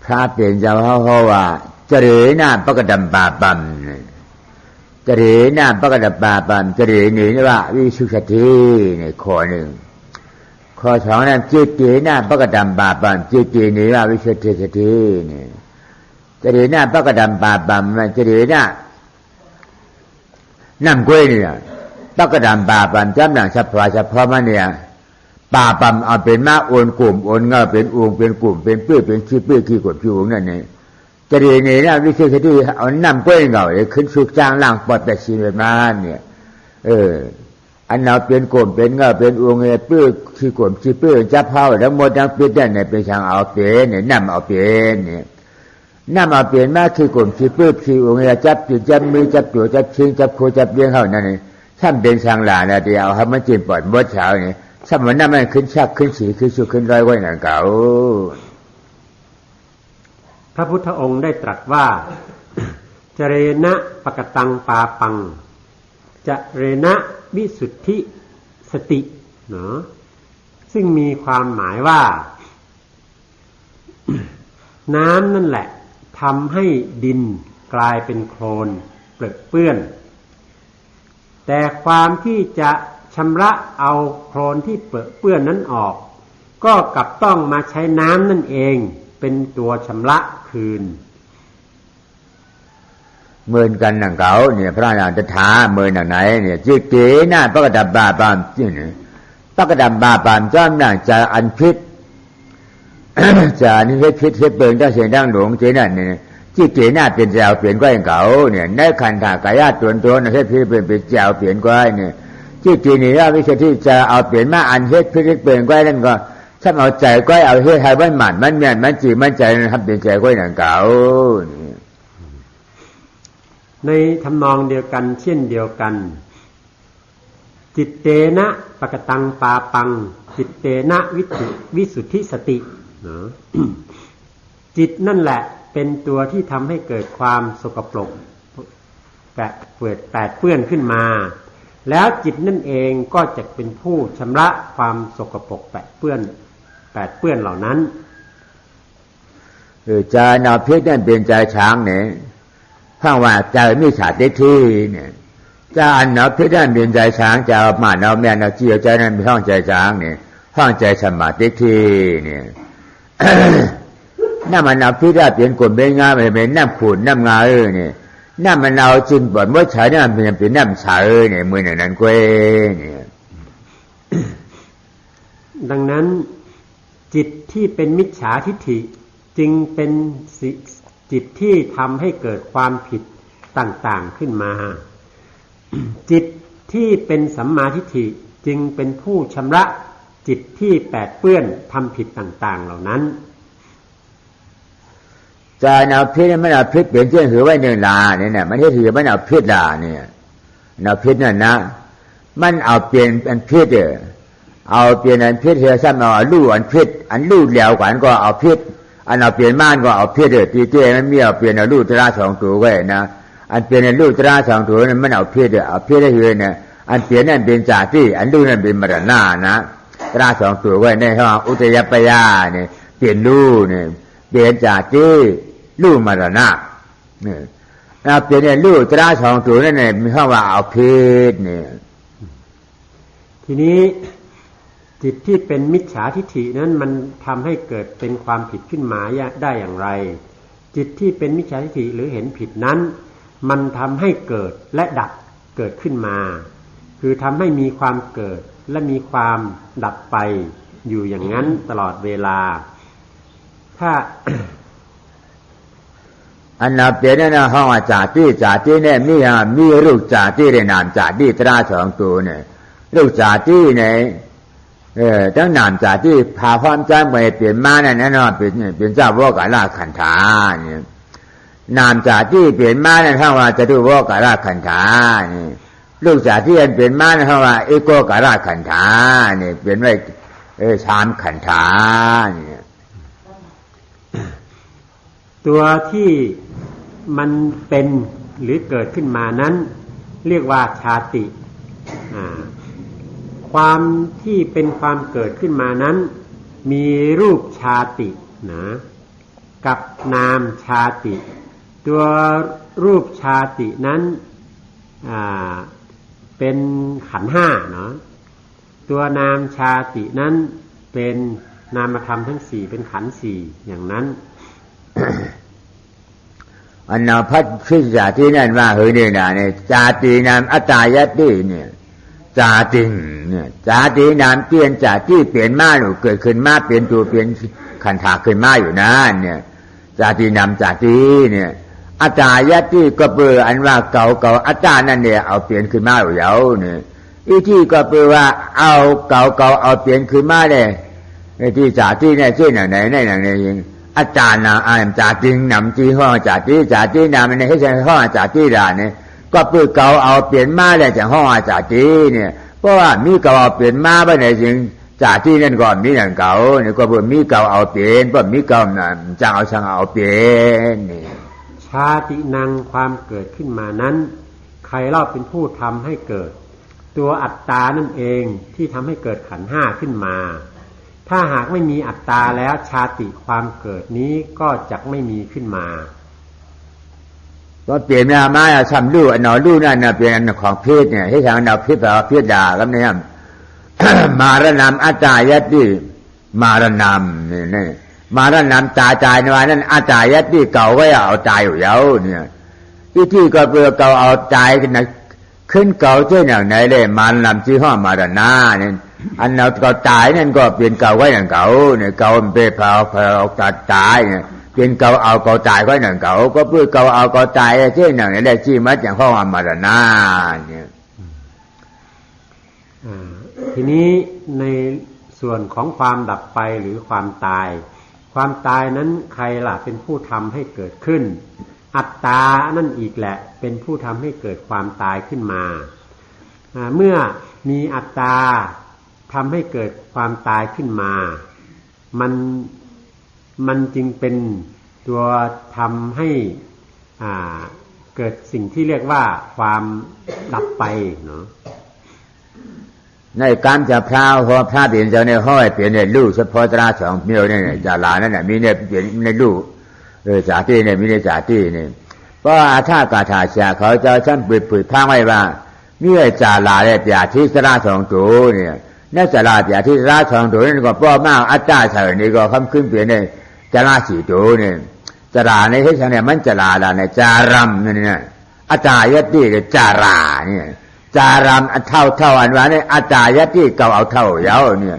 พระเปลี่ยนเจ้าเขาว่าเจริญนาปกดัมปาปัมเจริญนาปกดัมปาปัมเจริญนี่ว่าวิสุทธินี่ข้อหนึ่งข้อสองนั้นจิตตินาปกดัมปาปัมจิตตินี่ว่าวิสุทธิสตินี่เจริญนาปกดัมปาปัมมันเจริญนานั่งกล้วยนี่ปกดัมปาปัมจำหนังเฉพาะมันเนี่ยปาปัมเอาเป็นมาโอนกลุ่มโอนเงาเป็นอูงเป็นกลุ่มเป็นปื้อเป็นขี้ปื้อขี้กดขี้อูงนั่นนี่จะดีนี่นะวิเศษที่เอาน้ำกล้วยเงาเลยขึ้นสุกจ้างล่างปอดแต่ชีวิตมาเนี่ยอันเราเป็นกลุ่มเป็นเงาเป็นอูงเนี่ยปื้อขี้กลุ่มขี้ปื้อจับเผาแล้วหมดทั้งปิดนั่นเนี่ยเป็นช่างเอาเป็นเนี่ยน้ำเอาเป็นเนี่ยน้ำเอาเป็นมาขี้กลุ่มขี้ปื้อขี้อูงเนี่ยจับจุดจับมือจับตัวจับชิงจับโคจับเลี้ยงเขานั่นนี่ถ้าเป็นช่างหลานนะเดี๋ยวเอาให้มันจิ้มปอดมดเช้าเนี่ยสมัยนั้นมันขึ้นชักขึ้นสีขึ้นสุขขึ้นร้อยไว้หนังเก่าพระพุทธองค์ได้ตรัสว่าเจเรณะปกตังปาปังเจเรณะวิสุทธิสติเนาะซึ่งมีความหมายว่าน้ำนั่นแหละทำให้ดินกลายเป็นโคลนเปื้อนแต่ความที่จะชำระเอาโคลนที่เปื้อนนั้นออกก็กลับต้องมาใช้น้ำนั่นเองเป็นตัวชำระคืนเหมือนกันหนังเก่าเนี่ยพระนางจะท้าเมื่อหนังไหนเนี่ยจิตเกน่าปกดับบาปามจิเนี่ยปกดับบาปามจ้ำหนังจะอันพิษ จะนี่พิษเปิงเจ้าเสียงดังหลงเจนั่นเนี่ยจิตเกน่าเป็นแจวเปลี่ยนก้อยเก่าเนี่ยในขันธากายาตัวนะพิษเป็นแจวเปลี่ยนก้อยเนี่ยจิตนี่ว่าวิเศษที่จะเอาเปลี่ยนมาอันเฮ็ดพิษเปลี่ยนก้อยนั่นก็ถ้าเอาใจก้อยเอาเฮ็ดให้มันหมันมันเมียนมันจีมันใจนะครับเป็นใจก้อยหนังเก่าในทำนองเดียวกันเช่นเดียวกันจิตเตนะปกตังปาปังจิตเตนะวิสุทธิสติจิตนั่นแหละเป็นตัวที่ทำให้เกิดความสกปรกแปดเปื้อนขึ้นมาแล้วจิตนั่นเองก็จะเป็นผู้ชำระความสกปรกแปดเปื้อนเหล่านั้นใจนาพิษนั่นเป็นใจช้างเนี่ยข้างว่าใจมิจฉาทิฏฐิเนี่ยใจอันนาพิษนั่นเป็นใจช้างใจมาเนาแม่นาเจียวใจนั่นเป็นห้องใจช้างเนี่ยห้องใจสมาทิฏฐิเนี่ย น้ามันนาพิษได้เปลี่ยนกลุ่มเป็นงาเป็นน้ำขุ่นน้ำงาเนี่ยน้ำมันเอาจริงบ่เมื่อใช้น้ำเป็นน้ำใสเนี่ยมือหนึ่งนั้นกล้วยเนี่ย ดังนั้นจิตที่เป็นมิจฉาทิฏฐิจึงเป็นจิตที่ทำให้เกิดความผิดต่างๆขึ้นมาจิตที่เป็นสัมมาทิฏฐิจึงเป็นผู้ชำระจิตที่แปดเปื้อนทำผิดต่างๆเหล่านั้นใจนาพิษมันเอาพิษเปลี่ยนเชื่อถือไว้หนึ่งลาเนี่ยมันที่ถือมันเอาพิษลาเนี่ยนาพิษนั่นนะมันเอาเปลี่ยนอันพิษเอาเปลี่ยนอันพิษเฮียซ้ำเอาลู่อันพิษอันลู่แล้วกว่าก็เอาพิษอันเอาเปลี่ยนม่านก็เอาพิษตีเจ้มันมีเอาเปลี่ยนเอาลู่ตราสองตัวไว้นะอันเปลี่ยนอันลู่ตราสองตัวนั้นมันเอาพิษเอาพิษได้เลยเนี่ยอันเปลี่ยนนั่นเป็นจ่าที่อันลู่นั่นเป็นมรณะนะตราสองตัวไว้ในห้องอุตยปยาเนี่ยเปลี่ยนลู่เนี่ยเปลี่ยนจ่าที่ลู่มรณะเนี่ยเปลี่ยนเนี่ยลู่ตราสองตัวนั่นเนี่ยมีข้อว่าเอาพิษเนี่ยทีนี้จิตที่เป็นมิจฉาทิฏฐินั้นมันทำให้เกิดเป็นความผิดขึ้นมาได้อย่างไรจิตที่เป็นมิจฉาทิฏฐิหรือเห็นผิดนั้นมันทำให้เกิดและดับเกิดขึ้นมาคือทำให้มีความเกิดและมีความดับไปอยู่อย่างนั้นตลอดเวลาถ้า อันนับเปลี่ยนเนี่ยห้องจ่าที่เนี่ยมีลูกจ่าที่ได้นามจ่าที่ตราสองตัวเนี่ยลูกจ่าที่เนี่ยตั้งนามจ่าที่พาความจำไปเปลี่ยนมาเนี่ยแน่นอนเป็นเจ้าวกาลาขันธาเนี่ยนามจ่าที่เปลี่ยนมาเนี่ยถ้าว่าจะดูวกาลาขันธาเนี่ยลูกจ่าที่เปลี่ยนมาเนี่ยถ้าว่าเอโกกาลาขันธาเนี่ยเปลี่ยนไว้ชามขันธาเนี่ยตัวที่มันเป็นหรือเกิดขึ้นมานั้นเรียกว่าชาติความที่เป็นความเกิดขึ้นมานั้นมีรูปชาตินะ กับนามชาติตัวรูปชาตินั้นเป็นขันธ์ห้าเนาะตัวนามชาตินั้นเป็นนามธรรมทั้งสี่เป็นขันธ์สี่อย่างนั้น อันนาพัฒพิจารที่นั่นว่าเฮ้ยเนี่ยนะเนี่ยจาตินามอัตตายติเนี่ยจาติงเนี่ยจาตินามเปลี่ยนจากที่เปลี่ยนมาหนูเกิดขึ้นมาเปลี่ยนตัวเปลี่ยนขันธาขึ้นมาอยู่นั่นเนี่ยจาตินามจาติเนี่ยอัตตายติก็เปื่ออันว่าเก่าอัตตานั่นเนี่ยเอาเปลี่ยนขึ้นมาอยู่แล้วเนี่ยอีที่ก็เปื่อว่าเอาเก่าเอาเปลี่ยนขึ้นมาเลยที่จาติเนี่ยชื่อไหนยิงอาจารย์นะอามจาติงนำจีห้องจาตินำในให้ใช้ห้องจาติด่าเนี่ยก็เปื่อเก่าเอาเปลี่ยนมาเลยจากห้องจาติเนี่ยเพราะว่ามีเก่าเอาเปลี่ยนมาไปในจริงจาตินั่นก็มีนั่นเก่าเนี่ยก็เปื่อมีเก่าเอาเปลี่ยนเพราะมีเก่านั่นจางเอาช่างเอาเปลี่ยนนี่ชาตินังความเกิดขึ้นมานั้นใครเล่าเป็นผู้ทำให้เกิดตัวอัตตานั่นเองที่ทำให้เกิดขันธ์ห้าขึ้นมาถ้าหากไม่มีอัตตาแล้วชาติความเกิดนี้ก็จะไม่มีขึ้นมาก็เปลี่ยนมาช้ำลู่อันหนอลู่นั่นน่ะเปลี่ยนอันของเพศเนี่ยให้ทางเราพิจารณาพิจารณาครับเนี่ย มารณามอัตตายติมารณามนี่มารณามตาใจในวันนั้นอัตตายติเก่าไว้เอาใจอยู่แล้วเนี่ยที่ก็เปลือเก่าเอาใจขึ้นเก่าเจ้าอย่างไหนเลยมารณามชื่อห้อมารณาเนี่ยอันเราเก่าตายนั่นก็เปลี่ยนเก่าไว้อย่างเก่าเนี่ยเก่าเป็นเผาตายเนี่ยเปลี่ยนเก่าเอาเก่าตายไว้อย่างเก่าก็เพื่อเก่าเอาเก่าตายเจ้าอย่างไหนได้ชื่อมัดอย่างห้อมารณาเนี่ยทีนี้ในส่วนของความดับไปหรือความตายความตายนั้นใครล่ะเป็นผู้ทำให้เกิดขึ้นอัตตานั่นอีกแหละเป็นผู้ทำให้เกิดความตายขึ้นมาเมื่อมีอัตตาทำให้เกิดความตายขึ้นมามันจึงเป็นตัวทำให้เกิดสิ่งที่เรียกว่าความดับไปเนาะในการจะพราวพอพระเปลี่ยนเจ้าในห้อยเปลี่ยนในลูกเฉพาะตราสองเมียวเนี่ยจารานั่นน่ะมีเนี่ยเปลี่ยนในลูกจาติเนี่ยมีในจาติเนี่ยเพราะอาท่ากาถาเสียเขาจะชั้นปุ๋ยพังไว้ว่ามีไอ้จาราเนี่ยเปียที่ตราสองตัวเนี่ยนั่นจาราเปียที่ตราสองตัวนั่นก็ป้อมากอัตตาเฉยนี่ก็คำขึ้นเปลี่ยนในจาราสี่ตัวเนี่ยจาราในที่ฉันเนี่ยมันจาราเนี่ยจารัมเนี่ยอัตตายติกับจาราเนี่ยจารามเท่าอันว่าเนี่ยอาจายติเก่าเอาเท่าเยาเนี่ย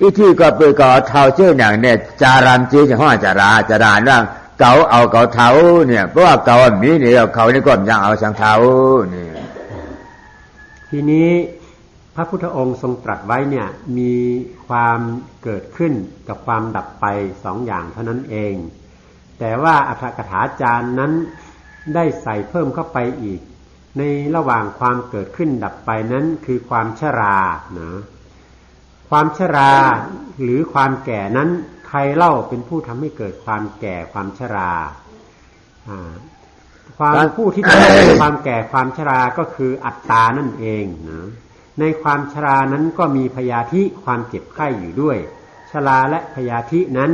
อีที่ก็เปิดเก่าเท่าชื่ออย่างเนี่ยจารามจีจะห้อจาราร่างเก่าเอาเก่าเท่าเนี่ยเพราะว่าเก่ามีเนี่ยเขานี่ก็ยังเอาสังเท่านี่ทีนี้พระพุทธองค์ทรงตรัสไว้เนี่ยมีความเกิดขึ้นกับความดับไปสองอย่างเท่านั้นเองแต่ว่าอรรถกถาจารย์นั้นได้ใส่เพิ่มเข้าไปอีกในระหว่างความเกิดขึ้นดับไปนั้นคือความชรานะความชราหรือความแก่นั้นใครเล่าเป็นผู้ทำให้เกิดความแก่ความชราความผู้ที่ทำให้เกิดความแก่ความชราก็คืออัตตานั่นเองนะในความชรานั้นก็มีพยาธิความเจ็บไข้อยู่ด้วยชราและพยาธินั้น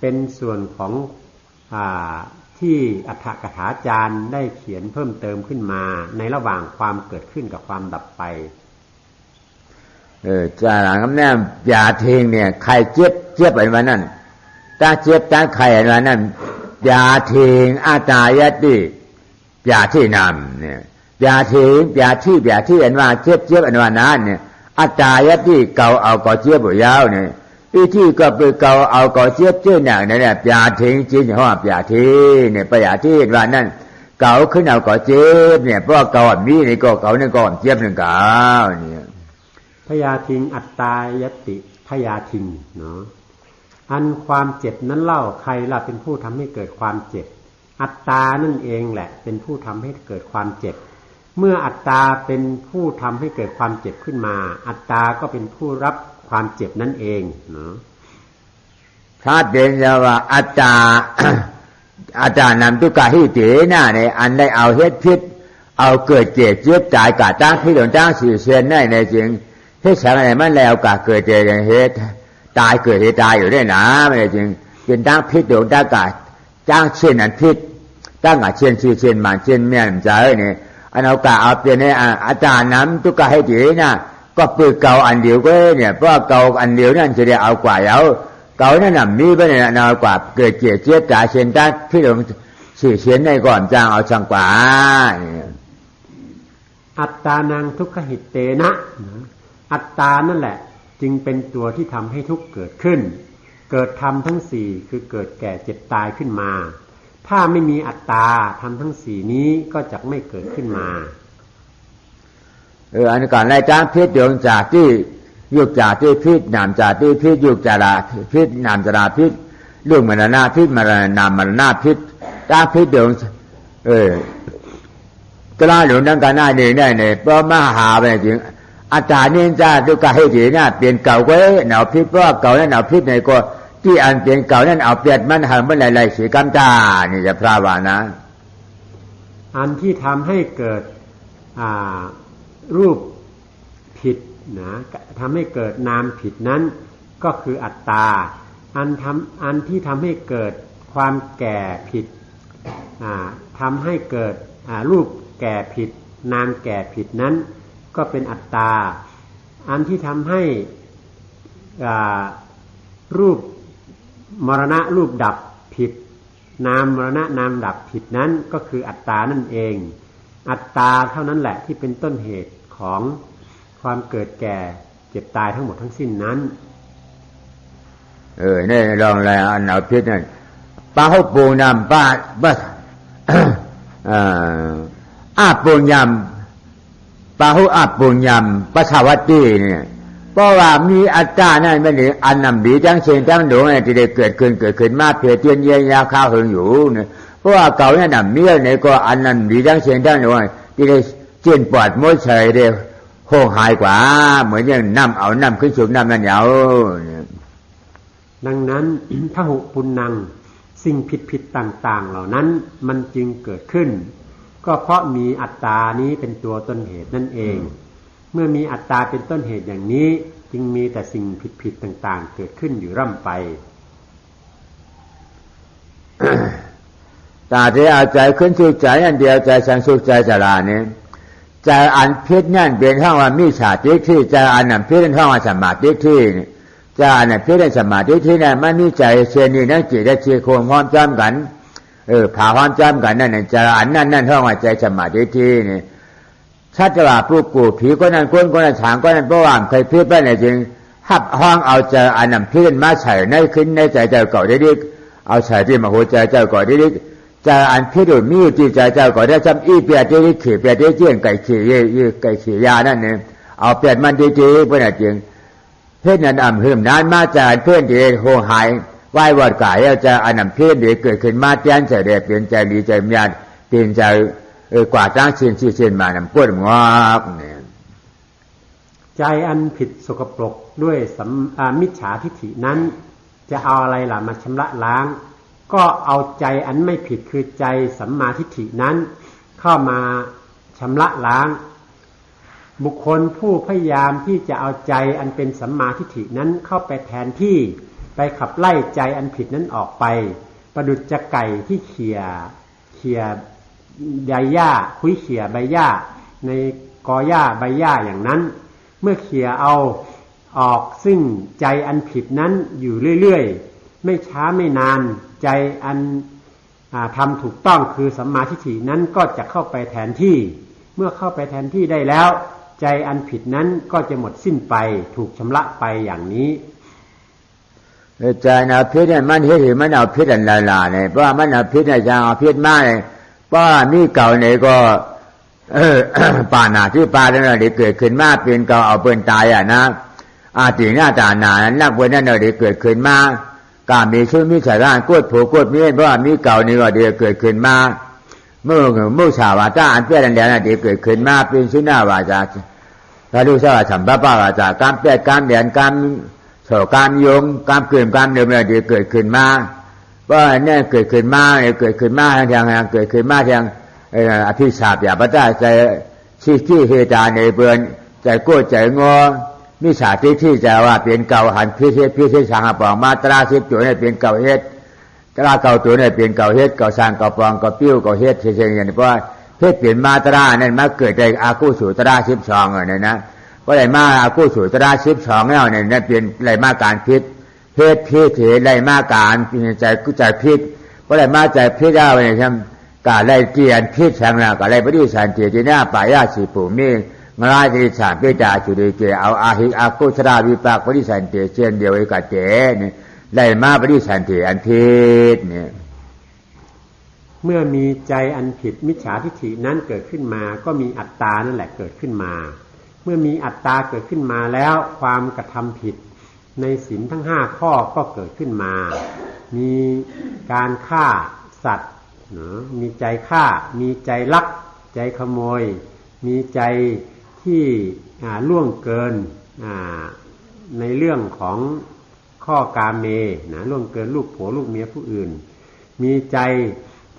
เป็นส่วนของที่อรรถกถาจารย์ได้เขียนเพิ่มเติมขึ้นมาในระหว่างความเกิดขึ้นกับความดับไปจาหลังคำแน่ยาเทงเนี่ยใครเจ็บอะไรมานั่นตาเจ็บตาไข่อะไรนั่นยาเทงอาตายติยาที่นำเนี่ยยาเทงยาที่อันว่าเจ็บอันว่านั้นเนี่ยอาตายติเก่าเอาก็เจ็บบ่ยาวเนี่ยที่ก็ไปเก่าเอาก็เจ็บเจ้าหนักนั่นแหละยาเทงจริงห้อยาเทเนี่ยยาที่ว่านั่นเก่าขึ้นเอาก็เจ็บเนี่ยเพราะเก่ามีนี่ก็เก่านี่ก็เจ็บนึงเก่าเนี่ยพยาธิงอัตตายติพยาธิงเนาะอันความเจ็บนั้นเล่าใครล่ะเป็นผู้ทำให้เกิดความเจ็บอัตตานั่นเองแหละเป็นผู้ทำให้เกิดความเจ็บเมื่ออัตตาเป็นผู้ทำให้เกิดความเจ็บขึ้นมาอัตตาก็เป็นผู้รับความเจ็บนั่นเองเนาะถ้าเป็นว่าอัตตานำทุกข์หิเตนะเนี่ยอันได้เอาเฮ็ดพิษเอาเกิดเจ็บเจ็บตายกะตั้งที่หลงตั้งสี่เชียนได้ในจริงเฮ็ดฉันอะไรมันแล้วกะเกิดเจ็บเฮ็ดตายเกิดเฮ็ดตายอยู่ได้นะไม่จริงเป็นตั้งพิษหลงตั้งกะ จ้างเช่นอันพิษตั้งเช่นชื่อเช่นมันเช่นแม่นใจเนี่ยอันเอากะเอาเปลี่ยนให้อาจารย์น้ำตุกะให้ดีนะก็ปืนเก่าอันเดียวก็เนี่ยเพราะเก่าอันเดียวนั่นจะได้เอากว่าเอาเก่านั่นน่ะมีไปเนี่ยเอากว่าเกิดเจี๊ยเจี๊ยจ่าเช่นตั้งที่ลงชื่อเช่นในก่อนจ้างเอาช่างกว่าอัตตานังทุกขหิตเตนะอัตตานั่นแหละจึงเป็นตัวที่ทำให้ทุกข์เกิดขึ้นเกิดธรรมทั้งสี่คือเกิดแก่เจ็บตายขึ้นมาถ้าไม่มีอัตตาธรรมทั้งสี่นี้ก็จะไม่เกิดขึ้นมาอันก่อนรายจ้างพิษเดืองจากที่ยุกจากที่พิษนามจากที่พิษยุกจาราพิษนามจาราพิษเรื่องมรณะพิษมรณามรณะพิษจ้างพิษเดืองกล้าหลวงนั่งกันหน้าดีได้เนี่ยเพราะมหาไปจริงอาจารย์นี่จะดูกะให้ดีนะเปลี่ยนเก่าไว้หนาวพิษเพราะเก่านั้นหนาวพิษในก็ที่อันเปลี่ยนเก่านั้นเอาเปลี่ยนมันหันมันหลายๆสีกำตานี่จะพระวานะอันที่ทำให้เกิดรูปผิดนะทำให้เกิดนามผิดนั้นก็คืออัตตาอันที่ทำให้เกิดความแก่ผิดทำให้เกิดรูปแก่ผิดนามแก่ผิดนั้นก็เป็นอัตตาอันที่ทำให้รูปมรณะรูปดับผิดนามมรณะนามดับผิดนั้นก็คืออัตตานั่นเองอัตตาเท่านั้นแหละที่เป็นต้นเหตุของความเกิดแก่เจ็บตายทั้งหมดทั้งสิ้นนั้นนี่ลองอะไรอันเอาพิษนั่นป้าเขาปูนำป้าอาปูนยำปาหุอาปุญญมปัสสาวตีเนี่ยเพราะว่ามีอัตตานั่นไม่ได้อันนำดีจังเชนจังหลงเนี่ยที่ได้เกิดขึ้นมาเพียเตียนเยียยาข้าวหึงอยู่เนี่ยเพราะว่าเก่าเนี่ยนำเมียเนี่ยก็อันนั้นดีจังเชนจังหลงที่ได้เจียนปอดม้วยเฉยเดียวโค้งหายกว่าเหมือนอย่างน้ำเอาน้ำขึ้นสูบน้ำนั่นเอาดังนั้น พหุปุณังสิ่งผิดต่างๆเหล่านั้นมันจึงเกิดขึ้นก็เพราะมีอัตตานี้เป็นตัวต้นเหตุนั่นเองเมื่อมีอัตตาเป็นต้นเหตุอย่างนี้จึงมีแต่สิ่งผิดต่างๆเกิดขึ้นอยู่ร่ำไป ตาที่เอาใจขึ้นสู่ใจอันเดียวใจสังสุขใจจราเนี่ยใจอันพิษนั่นเป็นข้างว่ามิจฉาทิฏฐิใจอันนั้นพิษเป็นข้างว่าสัมมาทิฏฐิใจอันนั้นพิษเป็นสัมมาทิฏฐิเนี่ยมันมีใจเช่นนี้นั่นจิตและจิตโคงพร้อมจำกันผ่าความจำกันนั่นจะอันนั่นเท่าว่าใจสมาธิที่นี่ชัดว่าผู้กูผีก็นั่นคนก็นั่นฉางก็นั่นเพราะว่าเคยพิษไปไหนจริงหับห้องเอาใจอันนั้นพิษมาใส่ในขึ้นในใจเจ้าเก่าได้ดิเอาใส่ที่มาหัวใจเจ้าเก่าได้ดิใจอันพิษโดยมีที่ใจเจ้าเก่าได้จำอีเปียได้ดิขี่เปียได้เจี้ยนไก่ขี่ไก่ขี่ยานั่นเนี่ยเอาเปียมันดีๆเพราะนั่นจริงเพื่อนนั้นอ่ำหืมนานมาจากเพื่อนที่โหหายไหว้วอดกายจะอันนั้นเพี้ยนเด็กเกิดขึ้นมาเตี้ยนใจเด็กเปลี่ยนใจดีใจมีญาติเปลี่ยนใจกว่าจ้างเชียนมานำก้นงอกเนี่ยใจอันผิดสกปรกด้วยมิจฉาทิฏฐินั้นจะเอาอะไรล่ะมาชำระล้างก็เอาใจอันไม่ผิดคือใจสัมมาทิฏฐินั้นเข้ามาชำระล้างบุคคลผู้พยายามที่จะเอาใจอันเป็นสัมมาทิฏฐินั้นเข้าไปแทนที่ไปขับไล่ใจอันผิดนั้นออกไปประดุจจะไก่ที่เขี่ยใบหญ้าคุ้ยเขี่ยใบหญ้าในกอหญ้าใบหญ้าอย่างนั้นเมื่อเขี่ยเอาออกซึ่งใจอันผิดนั้นอยู่เรื่อยๆไม่ช้าไม่นานใจอันทำถูกต้องคือสัมมาทิฏฐินั้นก็จะเข้าไปแทนที่เมื่อเข้าไปแทนที่ได้แล้วใจอันผิดนั้นก็จะหมดสิ้นไปถูกชำระไปอย่างนี้ใจเอาพิษเนี่ยมันเห็นมันเอาพิษอันลาเนี่ยเพราะมันเอาพิษเนี่ยจะเอาพิษมาเนี่ยเพราะมีเก่าเนี่ยก็ป่าหนาที่ป่านั่นแหละเกิดขึ้นมาเป็นเก่าเอาเป็นตายอ่ะนะตีหน้าตาหนานักเว้นนั่นเลยเกิดขึ้นมาการมีชื่อมีสาระกวดผูกวดมีเพราะมีเก่านี่ก็เดี๋ยวเกิดขึ้นมาเมื่อชาวาตาอันเปี้ยนแล้วนะเดี๋ยวเกิดขึ้นมาเป็นชื่อหน้าวาจาถ้าดูสว่าสัมภาระวาจาการเปี้ยนการเดียนการโศการยงการเกิดการเดิมเดี๋ยวเกิดขึ้นมาว่าเนี่ยเกิดขึ้นมาเนี่ยเกิดขึ้นมาทางเกิดขึ้นมาทางอภิชาบอย่าพระเจ้าใจชี้เหตุการณ์ในเบือนใจโก้ใจงอมิจฉาทิฏฐิจะว่าเป็นเก่าหันพิเศษสางปองมาตราสิบจุดเนี่ยเป็นเก่าเฮ็ด ตราเก่าตัวเนี่ยเปลี่ยนเก่าเฮ็ดเก่าสร้างเก่าปองเก่าปิ้วเก่าเฮ็ดเช่นอย่างนี้เพราะเฮ็ดเปลี่ยนมาตรานั่นมาเกิดในอากุศลตรา12เนี่ยนะเพราะอะไรมาอากุศลตรา12แล้วเนี่ยนั่นเปลี่ยนอะไรมาการพิษเฮ็ดพิษเหตุอะไรมาการใจพิษเพราะอะไรมาใจพิษแล้วเนี่ยทำการอะไรเกียรติพิษแห่งละการอะไรปฏิสันติจีน่าปายาสีปุ่มนี่งราจิสานเปจาจุดีเกเอาอาหิอากุศลวิปากปฏิสันติเช่นเดียวกับเจเนี่ยได้มาปฏิสันติอันผิดเนี่ยเมื่อมีใจอันผิดมิจฉาทิฏฐินั้นเกิดขึ้นมาก็มีอัตตานั่นแหละเกิดขึ้นมาเมื่อมีอัตตาเกิดขึ้นมาแล้วความกระทำผิดในศีลทั้ง5ข้อก็เกิดขึ้นมามีการฆ่าสัตว์มีใจฆ่ามีใจลักใจขโมยมีใจที่ล่วงเกินในเรื่องของข้อกาเมนะล่วงเกินลูกผัวลูกเมียผู้อื่นมีใจ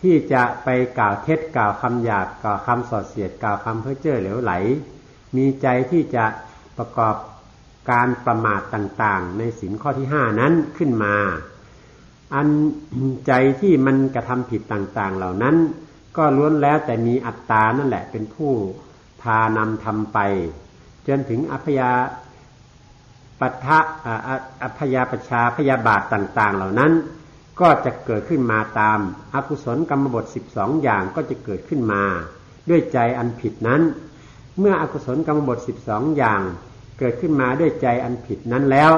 ที่จะไปกล่าวเท็จกล่าวคำหยาบกล่าวคำส่อเสียดกล่าวคำเพ้อเจ้อเหลวไหลมีใจที่จะประกอบการประมาทต่างๆในศีลข้อที่5นั้นขึ้นมาอันใจที่มันกระทำผิดต่างๆเหล่านั้นก็ล้วนแล้วแต่มีอัตตานั่นแหละเป็นผู้พานำทำไปจนถึงอัพยาปัทะอัพยาปชาพยาบาทต่างๆเหล่านั้นก็จะเกิดขึ้นมาตามอกุศลกรรมบท12อย่างก็จะเกิดขึ้นมาด้วยใจอันผิดนั้นเมื่ออกุศลกรรมบท12อย่างเกิดขึ้นมาด้วยใจอันผิดนั้นแล้ว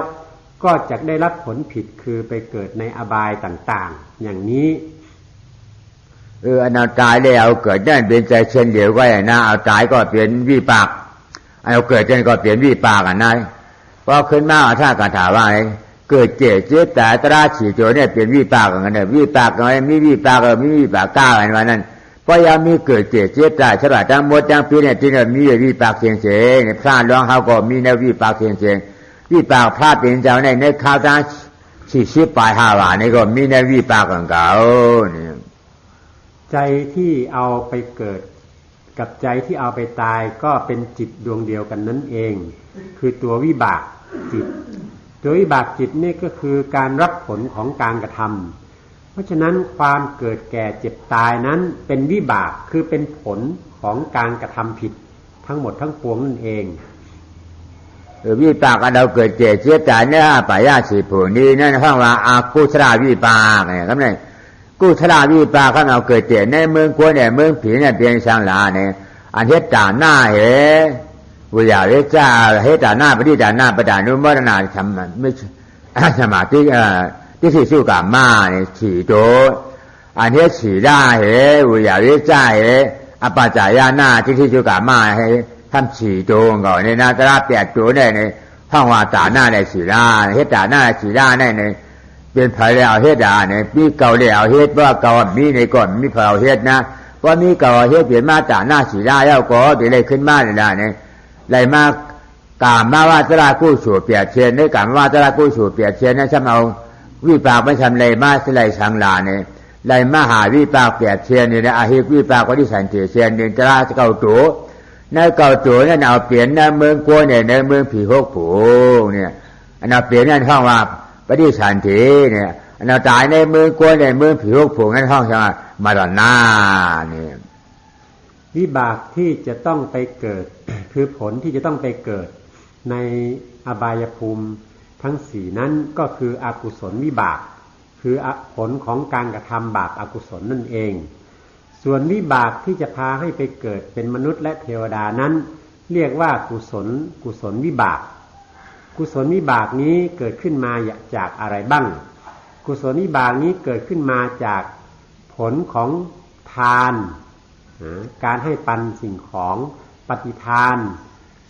ก็จะได้รับผลผิดคือไปเกิดในอบายต่างๆอย่างนี้อนาตายได้เอาเกิดนั่นเป็นใจเช่นเดียวกันนะเอาตายก็เปลี่ยนวิปากเอาเกิดนั่นก็เปลี่ยนวิปากอ่ะนะพอขึ้นมาถ้าการถามว่าเกิดเจตแต่ตราฉีโจเนี่ยเปลี่ยนวิปากกันเนี่ยวิปากอะไรมีวิปากมีวิปากก้าวอะไรวันนั้นเพราะยังมีเกิดเจตแต่ฉลาดทั้งหมดทั้งปีเนี่ยที่เนี่ยมีวิปากเสียงเสียงพระร้องเขาก็มีในวิปากเสียงเสียงวิปากพระเป็นเจ้าในข้าวตั้ง40ปลาย5 บาทนี่ก็มีในวิปากของเขาเนี่ยใจที่เอาไปเกิดกับใจที่เอาไปตายก็เป็นจิตดวงเดียวกันนั่นเองคือตัววิบากจิตตัววิบากจิตนี่ก็คือการรับผลของการกระทำเพราะฉะนั้นความเกิดแก่เจ็บตายนั้นเป็นวิบากคือเป็นผลของการกระทำผิดทั้งหมดทั้งปวงนั่นเองวิปากอันเราเกิดเจ็บเสียใจเนี่ยปายาสีผู้นี้นั่นห้องว่าอากุศลวิปากเนี่ยครับเนี่ยกุศลวิปากเขาเอาเกิดเจ็บในเมืองกวนเนี่ยเมืองผีเนี่ยเปลี่ยนสังลาเนี่ยอันเทศตาหน้าเหวิญญาณเจ้าเหตุหน้าปฏิดาหน้าปดานุมรณาธรรมไม่สมาธิที่สี่สู้กับมาเนี่ยฉีโตอันนี้ฉีได้เหวิญญาณเจ้าเหอปัจจายาหน้าที่สู้กับมาให้ทำฉีโตก่อนในนาตราเปียกโตได้ในห้องว่าตาหน้าได้ฉีได้เหตุหน้าฉีได้ในเป็นไผ่แล้วเหตุเนี่ยมีเก่าแล้วเหตุว่าเก่ามีในก่อนมีเผาเหตุนะว่ามีเก่าเหตุเปลี่ยนมาตาหน้าฉีได้แล้วก็เดี๋ยวเลยขึ้นมาเลยนะเนี่ยไรมากกามมาว่าตรากู้สู่เปียเชียนในกามว่าตรากู้สู่เปียเชียนนะฉันเอาวิปากไม่ทำไรมาสิไรสังลาเนี่ยไรมาหาวิปากเปียเชียนเนี่ยนะอาหิวิปากก็ที่สันติเชียนเนี่ยตราเก่าตัวในเก่าตัวนั่นเอาเปลี่ยนในเมืองกัวเนี่ยในเมืองผีหกผูเนี่ยอันเอาเปลี่ยนนั่นห้องว่าปฏิสันติเนี่ยอันเอาตายในเมืองกัวเนี่ยเมืองผีหกผูนั่นห้องใช่ไหมมาดอนหน้าเนี่ยวิบากที่จะต้องไปเกิดคือผลที่จะต้องไปเกิดในอบายภูมิทั้ง4นั้นก็คืออกุศลวิบากคือผลของการกระทำบาปอกุศลนั่นเองส่วนวิบากที่จะพาให้ไปเกิดเป็นมนุษย์และเทวดานั้นเรียกว่ากุศลวิบากกุศลวิบากนี้เกิดขึ้นมาจากอะไรบ้างกุศลวิบากนี้เกิดขึ้นมาจากผลของทานการให้ปันสิ่งของปฏิทาน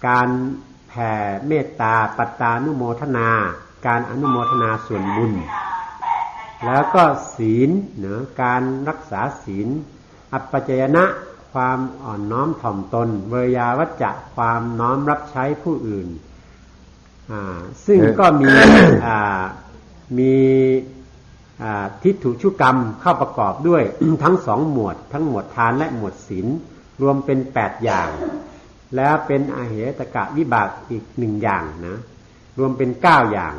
การแผ่เมตตาปัตตานุโมทนาการอนุโมทนาส่วนบุญแล้วก็ศีลการรักษาศีลอัปปจายนะความอ่อนน้อมถ่อมตนเวยาวัจจะความน้อมรับใช้ผู้อื่นซึ่งก็มีทิฏฐุชุกรรมเข้าประกอบด้วย ทั้ง2หมวดทั้งหมวดทานและหมวดศีลรวมเป็น8อย่างแล้วเป็นอเหตกะวิบากอีก1อย่างนะรวมเป็น9อย่าง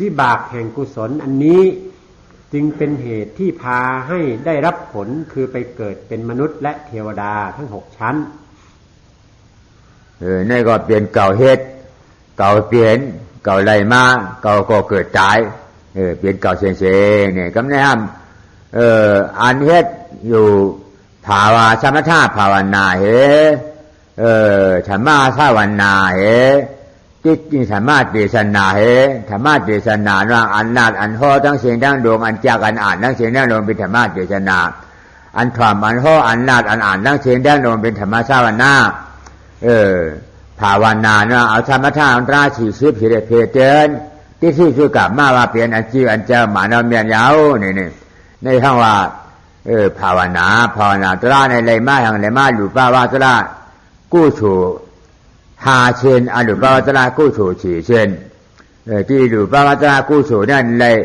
วิบากแห่งกุศลอันนี้ จึงเป็นเหตุที่พาให้ได้รับผลคือไปเกิดเป็นมนุษย์และเทวดาทั้ง6ชั้นนี่ก็เปลี่ยนเก่าเฮ็ดเก่าเปลี่ยนเก่าไรมาเก่าก็เกิดตายเปลี่ยนเก่าเฉยๆเนี่ยกำเนิดอันเฮ็ดอยู่ภาวะสมถะภาวนาธรรมะภาวนาจิตธรรมะเทศนาธรรมะเทศนาว่าอันนาดอันโหทั้งเสียงทั้งดวงอันจากอันอ่านทั้งเสียงทั้งดวงเป็นธรรมะเทศนาอันถ่อมอันโหอันนาดอันอ่านทั้งเสียงทั้งดวงเป็นธรรมะภาวนาภาวนานะเอาธรรมะอันตราชีสิบสิเดเพเจนที่สุดกลับมาว่าเปลี่ยนอันจีอันเจ้าหมานาเมียนยาวนี่ในข้างว่าภาวนาตราในไรมาทางไรมาหลุดป้าว่าตรากู้ชู5เช่นอหลุดป้าว่าตรากู้ชู4เช่นที่หลุดป้าว่าตรากู้ชูนั่นเลย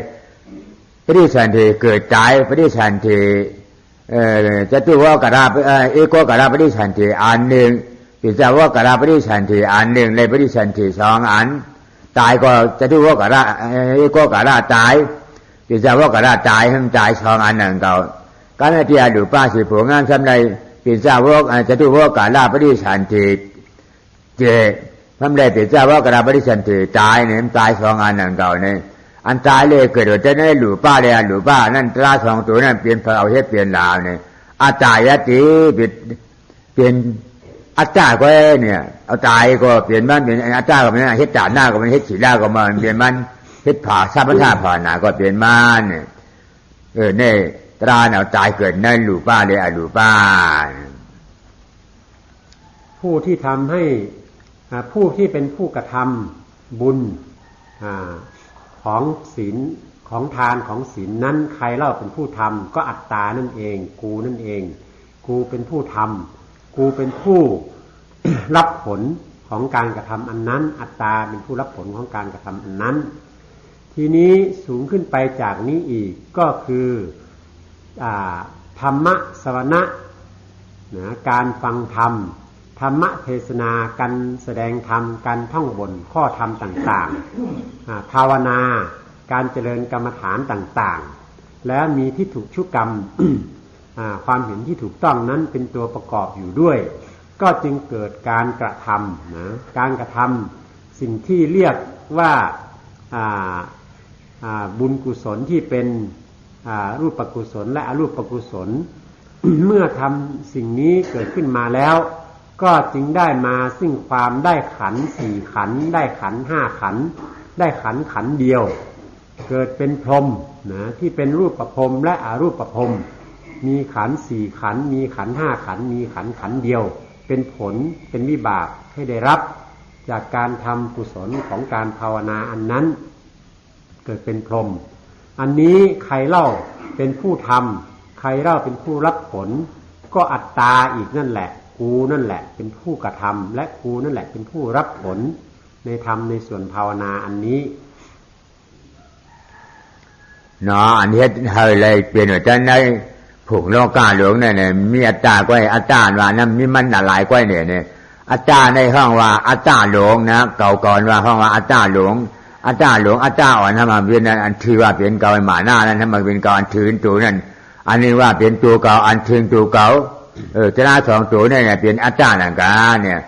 ปฏิสันติเกิดตายปฏิสันติจะตัวว่ากระดาเอโกกระดาปฏิสันติอันหนึ่งปิจาวกระดาปฏิสันติอันหนึ่งในปฏิสันติ2อันตายก็จะตัวว่ากระดาเอโกกระดาตายปิจาวกระดาตายให้ตาย2อันนั่นก็การเทียดูป้าสิผัวงานสำไรปิจาวกจะตัวว่กระดาปฏิสันติเจทำไรปิจาวกระดาปฏิสันติตายเนี่ยตาย2อันนั่นก็เนี่ยอันตายเลยเกิดจะได้หลุป้าเลยหลุป้านั่นตรา2ตัวนั่นเปลี่ยนเอาเฮ็ดเปลี่ยนลาวเนี่ยอาตายติเปลี่ยนอาตาก็เนี่ยเอาตายก็เปลี่ยนมันเป็นอาตาก็มันเฮ็ดจานหน้าก็มันเฮ็ดสีหน้าก็มันเปลี่ยนมันเฮ็ดผ่าสัมปทาผ่าหน้าก็เปลี่ยนมันเนี่ยตราเอาตายเกิดนั่นหลุป้าเลยหลุป้าผู้ที่ทำให้ผู้ที่เป็นผู้กระทำบุญของศีลของทานของศีลนั้นใครเล่าเป็นผู้ทำก็อัตตานั่นเองกูนั่นเองกูเป็นผู้ทำกูเป็นผู้ รับผลของการกระทำอันนั้นอัตตาเป็นผู้รับผลของการกระทำอันนั้นทีนี้สูงขึ้นไปจากนี้อีกก็คือธรรมะสวนะการฟังธรรมธรรมะเทศนาการแสดงธรรมการท่องบนข้อธรรมต่างๆภาวนาการเจริญกรรมฐานต่างๆแล้วมีทิฏฐุชุกรรม ความเห็นที่ถูกต้องนั้นเป็นตัวประกอบอยู่ด้วยก็จึงเกิดการกระทำการกระทำสิ่งที่เรียกว่าบุญกุศลที่เป็นรูปกุศลและอรูปกุศล เมื่อทำสิ่งนี้เกิดขึ้นมาแล้วก็จึงได้มาซึ่งความได้ขันธ์4ขันธ์ได้ขันธ์5ขันธ์ได้ขันธ์เดียวเกิดเป็นพรหมที่เป็นรูปพรหมและอรูปพรหมมีขันธ์4ขันธ์มีขันธ์5ขันธ์มีขันธ์เดียวเป็นผลเป็นวิบากให้ได้รับจากการทำกุศลของการภาวนาอันนั้นเกิดเป็นพรหมอันนี้ใครเล่าเป็นผู้ทำใครเล่าเป็นผู้รับผลก็อัตตาอีกนั่นแหละกูนั่นแหละเป็นผู้กระทำและกูนั่นแหละเป็นผู้รับผลในธรรมในส่วนภาวนาอันนี้อันนี้เฮยเลยเปลี่ยนจากในผูกโลกาหลวงเนี่ยมีอัตตาก้อยอัตตาว่านั้นมีมันหลายก้อยเนี่ยอัตตาในห้องว่าอัตตาหลวงนะเก่าก่อนว่าห้องว่าอัตตาหลวงอัตตาหลวงอัตตาอ่อนทำมาเป็นอันถือว่าเป็นเก่าหมาหน้านั้นทำมาเป็นเก่าอันถือตัวนั้นอันนี้ว่าเป็นตัวเก่าอันถือตัวเก่าจะน่า2ตัวเนี่ยเป็นอัตตาหนังกาเนี่ย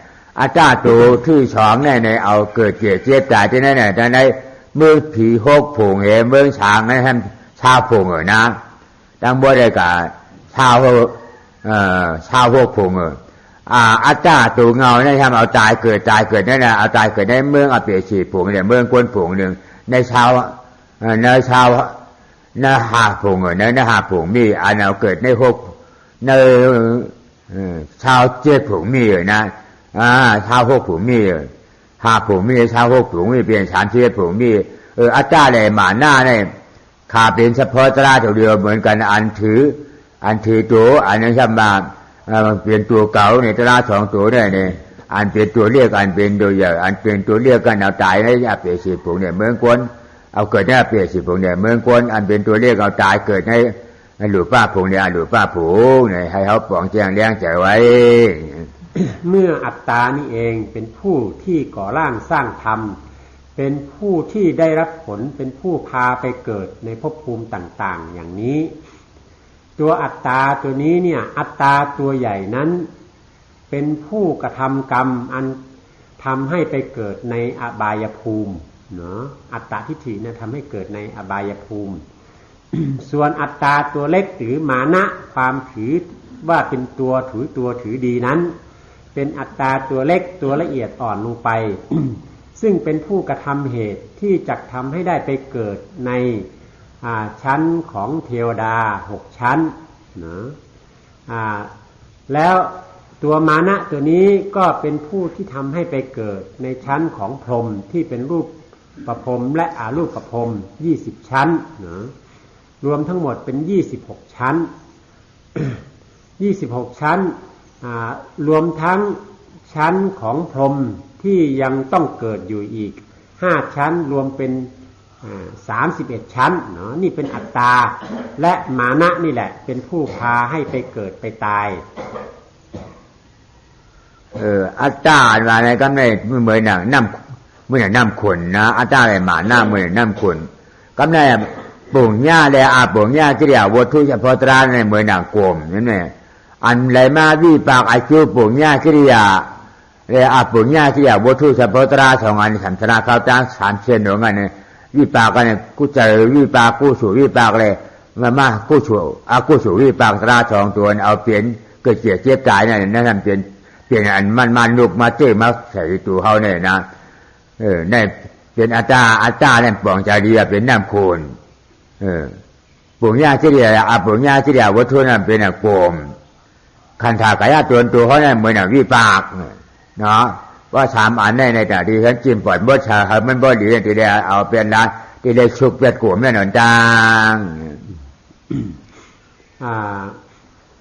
อัตตาตัวที่2เนี่ยเอาเกิดเจ็บตายที่นั่นเนี่ยแต่ในเมืองผีหกผงเมืองช้างนั่นท่านชาวผงนะดังบ่ได้กับชาวหกผงอัตตาตัวเงาเนี่ยทำเอาตายเกิดนั่นน่ะเอาตายเกิดในเมืองอเปชีผงเนี่ยเมืองกวนผงนึงในชาวหาผงในหาผงมีอันเอาเกิดในหกในชาวเจ็ดผงมีนะชาวหกผงมีห้าผงมีชาวหกผงมีเปลี่ยน3 7ผงมีอัตตาเลยหมาหน้าเนี่ยข้าเป็นเฉพาะตราตัวเดียวเหมือนกันอันถือตัวอันนั้นใช่ไหมเปลี่ยนตัวเก่าเนี่ยตรา2ตัวเนี่ยอันเป็นตัวเรียกอันเป็นตัวใหญ่อันเป็นตัวเรียกกันเอาตายในอเปชีผงเนี่ยเมืองกวนเอาเกิดในอเปชีผงเนี่ยเมืองกวนอันเป็นตัวเรียกเอาตายเกิดในหลุดป้าผงเนี่ยหลุดป้าผงเนี่ยให้เขาปองแจ้งเลี้ยงใจไว้ เมื่ออัตตานี่เองเป็นผู้ที่ก่อร่างสร้างธรรม เป็นผู้ที่ได้รับผลเป็นผู้พาไปเกิดในภพภูมิต่างๆอย่างนี้ตัวอัตตาตัวนี้เนี่ยอัตตาตัวใหญ่นั้นเป็นผู้กระทำกรรมอันทำให้ไปเกิดในอบายภูมิเนาะอัตตาทิฏฐิเนี่ยทำให้เกิดในอบายภูมิ ส่วนอัตตาตัวเล็กหรือมานะความถือว่าเป็นตัวถือดีนั้นเป็นอัตตาตัวเล็กตัวละเอียดอ่อนลงไป ซึ่งเป็นผู้กระทำเหตุที่จะทำให้ได้ไปเกิดในชั้นของเทวดา6ชั้นนะแล้วตัวมานะตัวนี้ก็เป็นผู้ที่ทำให้ไปเกิดในชั้นของพรหมที่เป็นรูปประพรหมและอารูปประพรหม20ชั้นนะรวมทั้งหมดเป็น26ชั้น 26ชั้นรวมทั้งชั้นของพรหมที่ยังต้องเกิดอยู่อีก5ชั้นรวมเป็น31ชั้นเนาะนี่เป็นอัตตาและมานะนี่แหละเป็นผู้พาให้ไปเกิดไปตายอัตตามาในก็ไม่เหมือนอย่างน้ำขุ่นนะอัตตาอะไรมาหน้าเหมือนน้ำขุ่นก็ไม่ปุ่งหญ้าเลยปุ่งหญ้าที่เรียกวัตถุเฉพาะตราในเหมือนหนังโกมนั่นแหละอันไรมาวิปากอาคิวปุ่งหญ้าที่เรียกปุ่งหญ้าที่เรียกวัตถุเฉพาะตรา2อันสัมสนาเขาตั้ง3เช่นหนึ่งอันเนี่ยวิปากกันเนี่ยกูเจอวิปากกูสู่วิปากเลยมากูสู่วิปากตรา2ตัวเอาเปลี่ยนเกิดเจ็บตายนั่นทำเปลี่ยนอันมันลุกมาเจ้มาใส่ตัวเขาเนี่ยนะนี่เป็นอัตตาเนี่ยป่องใจดีเป็นน้ำโคลนปุ่งหญ้าที่เรียกปุ่งหญ้าที่เรียกวัตถุนั้นเป็นโกมคันธากายะตัวเขาเนี่ยเหมือนวิปากเนาะว่า3อันในแต่ที่ฉันจิ้มปล่อยบ่ชาครับมันบ่ดีที่ได้เอาเป็นร้านที่ได้ชุกเปียดโกมแน่นอนจัง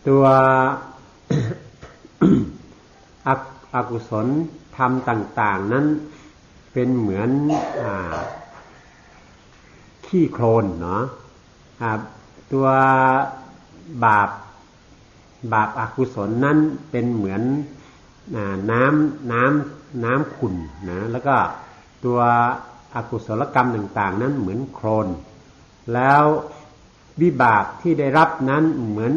ตัว อกุศลธรรมต่างๆนั้นเป็นเหมือนขี้โคลนเนาะตัวบาปอกุศลนั้นเป็นเหมือนน้ำขุ่นนะแล้วก็ตัวอกุศลกรรมต่างๆนั้นเหมือนโคลนแล้ววิบากที่ได้รับนั้นเหมือน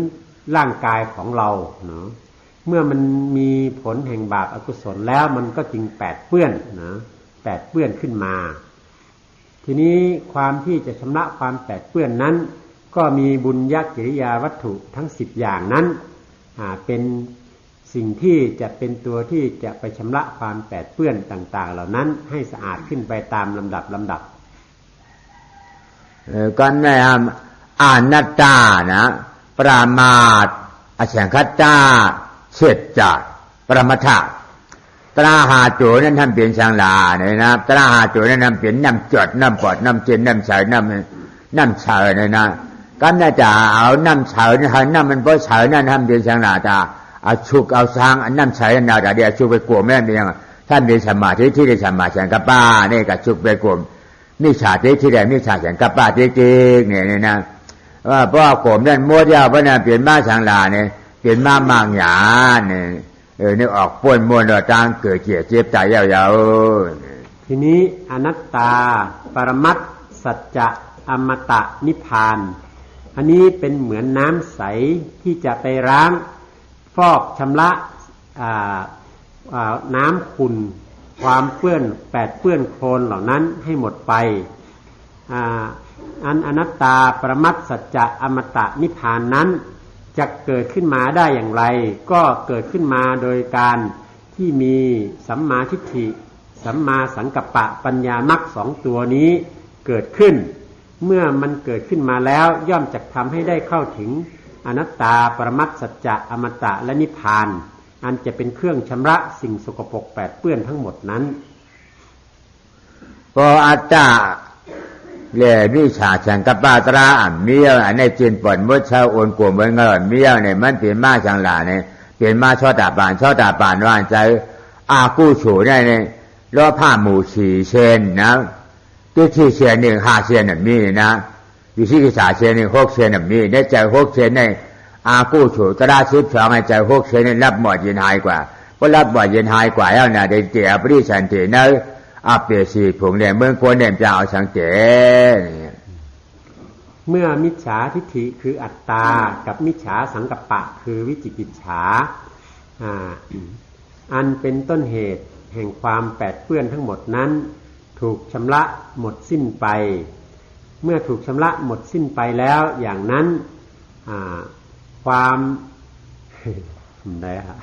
ร่างกายของเราเนาะเมื่อมันมีผลแห่งบาปอกุศลแล้วมันก็จึงแปดเปื้อนนะแปดเปื้อนขึ้นมาทีนี้ความที่จะชำระความแปดเปื้อนนั้นก็มีบุญญกิริยาวัตถุทั้ง10อย่างนั้นเป็นสิ่งที่จะเป็นตัวที่จะไปชำระความแปดเปื้อนต่างๆเหล่านั้นให้สะอาดขึ้นไปตามลำดับก็ในอนัตตานะปรามาสอสังคตาเฉดจัดปรมัตถะตราหาโจนั้นทำเป็นสังลาเนี่ยนะตราหาโจนั้นทำเป็นน้ำจดน้ำปอดน้ำเจนน้ำใสน้ำเฉยเนี่ยนะก็น่าจะเอาน้ำเฉยน้ำมันบ่เฉยนั่นทำเป็นสังลาตาเอาชุกเอาช้างน้ำเฉยนั่นน่ะเดี๋ยวชุกไปกลัวแม่เป็นยังท่านเป็นสมาธิที่ได้สมาสังกัปปะนี่ก็ชุกไปกลัวนี่ชาติที่ได้นี่ชาสังกัปปะจริงๆเนี่ยนะว่าเพราะกลัวนั่นมัวยาวเพราะนั่นเปลี่ยนมาสังลาเนี่ยเปลี่ยนมาบางอย่างเนี่ยนึกออกป่วนมวนเราต่างเกิดเจ็บใจยาวๆทีนี้อนัตตาปรมัตถ์สัจจะอมตะนิพพานอันนี้เป็นเหมือนน้ำใสที่จะไปล้างฟอกชำระน้ำขุ่นความเปื้อนแปดเปื้อนโคลนเหล่านั้นให้หมดไปอนัตตาปรมัตถ์สัจจะอมตะนิพพานนั้นจะเกิดขึ้นมาได้อย่างไรก็เกิดขึ้นมาโดยการที่มีสัมมาทิฏฐิสัมมาสังกัปปะปัญญามรรค2ตัวนี้เกิดขึ้นเมื่อมันเกิดขึ้นมาแล้วย่อมจะทำให้ได้เข้าถึงอนัตตาปรมัตถ์สัจจะอมตะและนิพพานอันจะเป็นเครื่องชำระสิ่งสกปรกแปดเปื้อนทั้งหมดนั้นพออัตตาเรียวิชาฉันกับปาตราเมียวอันในจีนปอนมดชาวโอนกลมเมืองเงินเมียวเนี่ยมันเปลี่ยนมาจังหลาเนี่ยเปลี่ยนมาชอตาปานว่านใจอากู้ฉูเนี่ยล้อผ้าหมู่4เชนนะที่เชน1 5เชนน่ะมีนะอยู่ที่3เชน1 6เชนน่ะมีได้ใจ6เชนในอากู้ฉูตรา12ให้ใจ6เชนนี่รับหมดเย็นหายกว่าเพราะรับหมดเย็นหายกว่าแล้วน่ะได้เจียปริสันตินะ อาเปสีผงเนี่ยเมืองกวนเนี่ยจะเอาชังเจ๋เนี่ยเมื่อมิจฉาทิฏฐิคืออัตตากับมิจฉาสังกัปปะคือวิจิกิจฉาอันเป็นต้นเหตุแห่งความแปดเปื้อนทั้งหมดนั้นถูกชำระหมดสิ้นไปเมื่อถูกชำระหมดสิ้นไปแล้วอย่างนั้นความได้ฮะ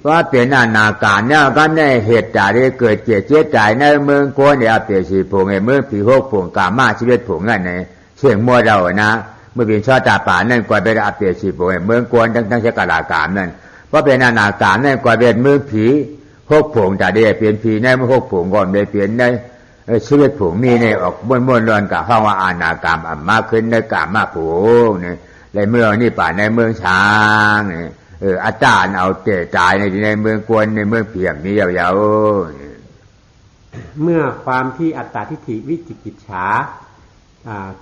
ว่าเป็นอนาการเนี่ยก็ในเหตุการณ์ที่เกิดเจ็บเจ็บใจในเมืองโกนเนี่ยเปรียบสีผงไอ้เมืองผีหกผงกามาชีวิตผงนั่นในเชียงมัวเรานะเมื่อเป็นชอตาป่านั่นกว่าเป็นอาเปรียบสีผงไอ้เมืองโกนทั้งชะกาลากามนั่นเพราะเป็นอนาการนั่นกว่าเป็นเมืองผีหกผงแต่ได้เปลี่ยนผีในเมืองหกผงก่อนได้เปลี่ยนในชีวิตผงมีในออกม้วนๆล้วนกับห้องว่าอนาการมากขึ้นในกามาผงเนี่ยในเมืองนี่ป่าในเมืองช้างเนี่ยอาจารย์เอาเตะจ่ายในเมืองกวนในเมืองเพียงนี้ยาวๆเมื่อความที่อัตตาทิฏฐิวิจิกิจฉา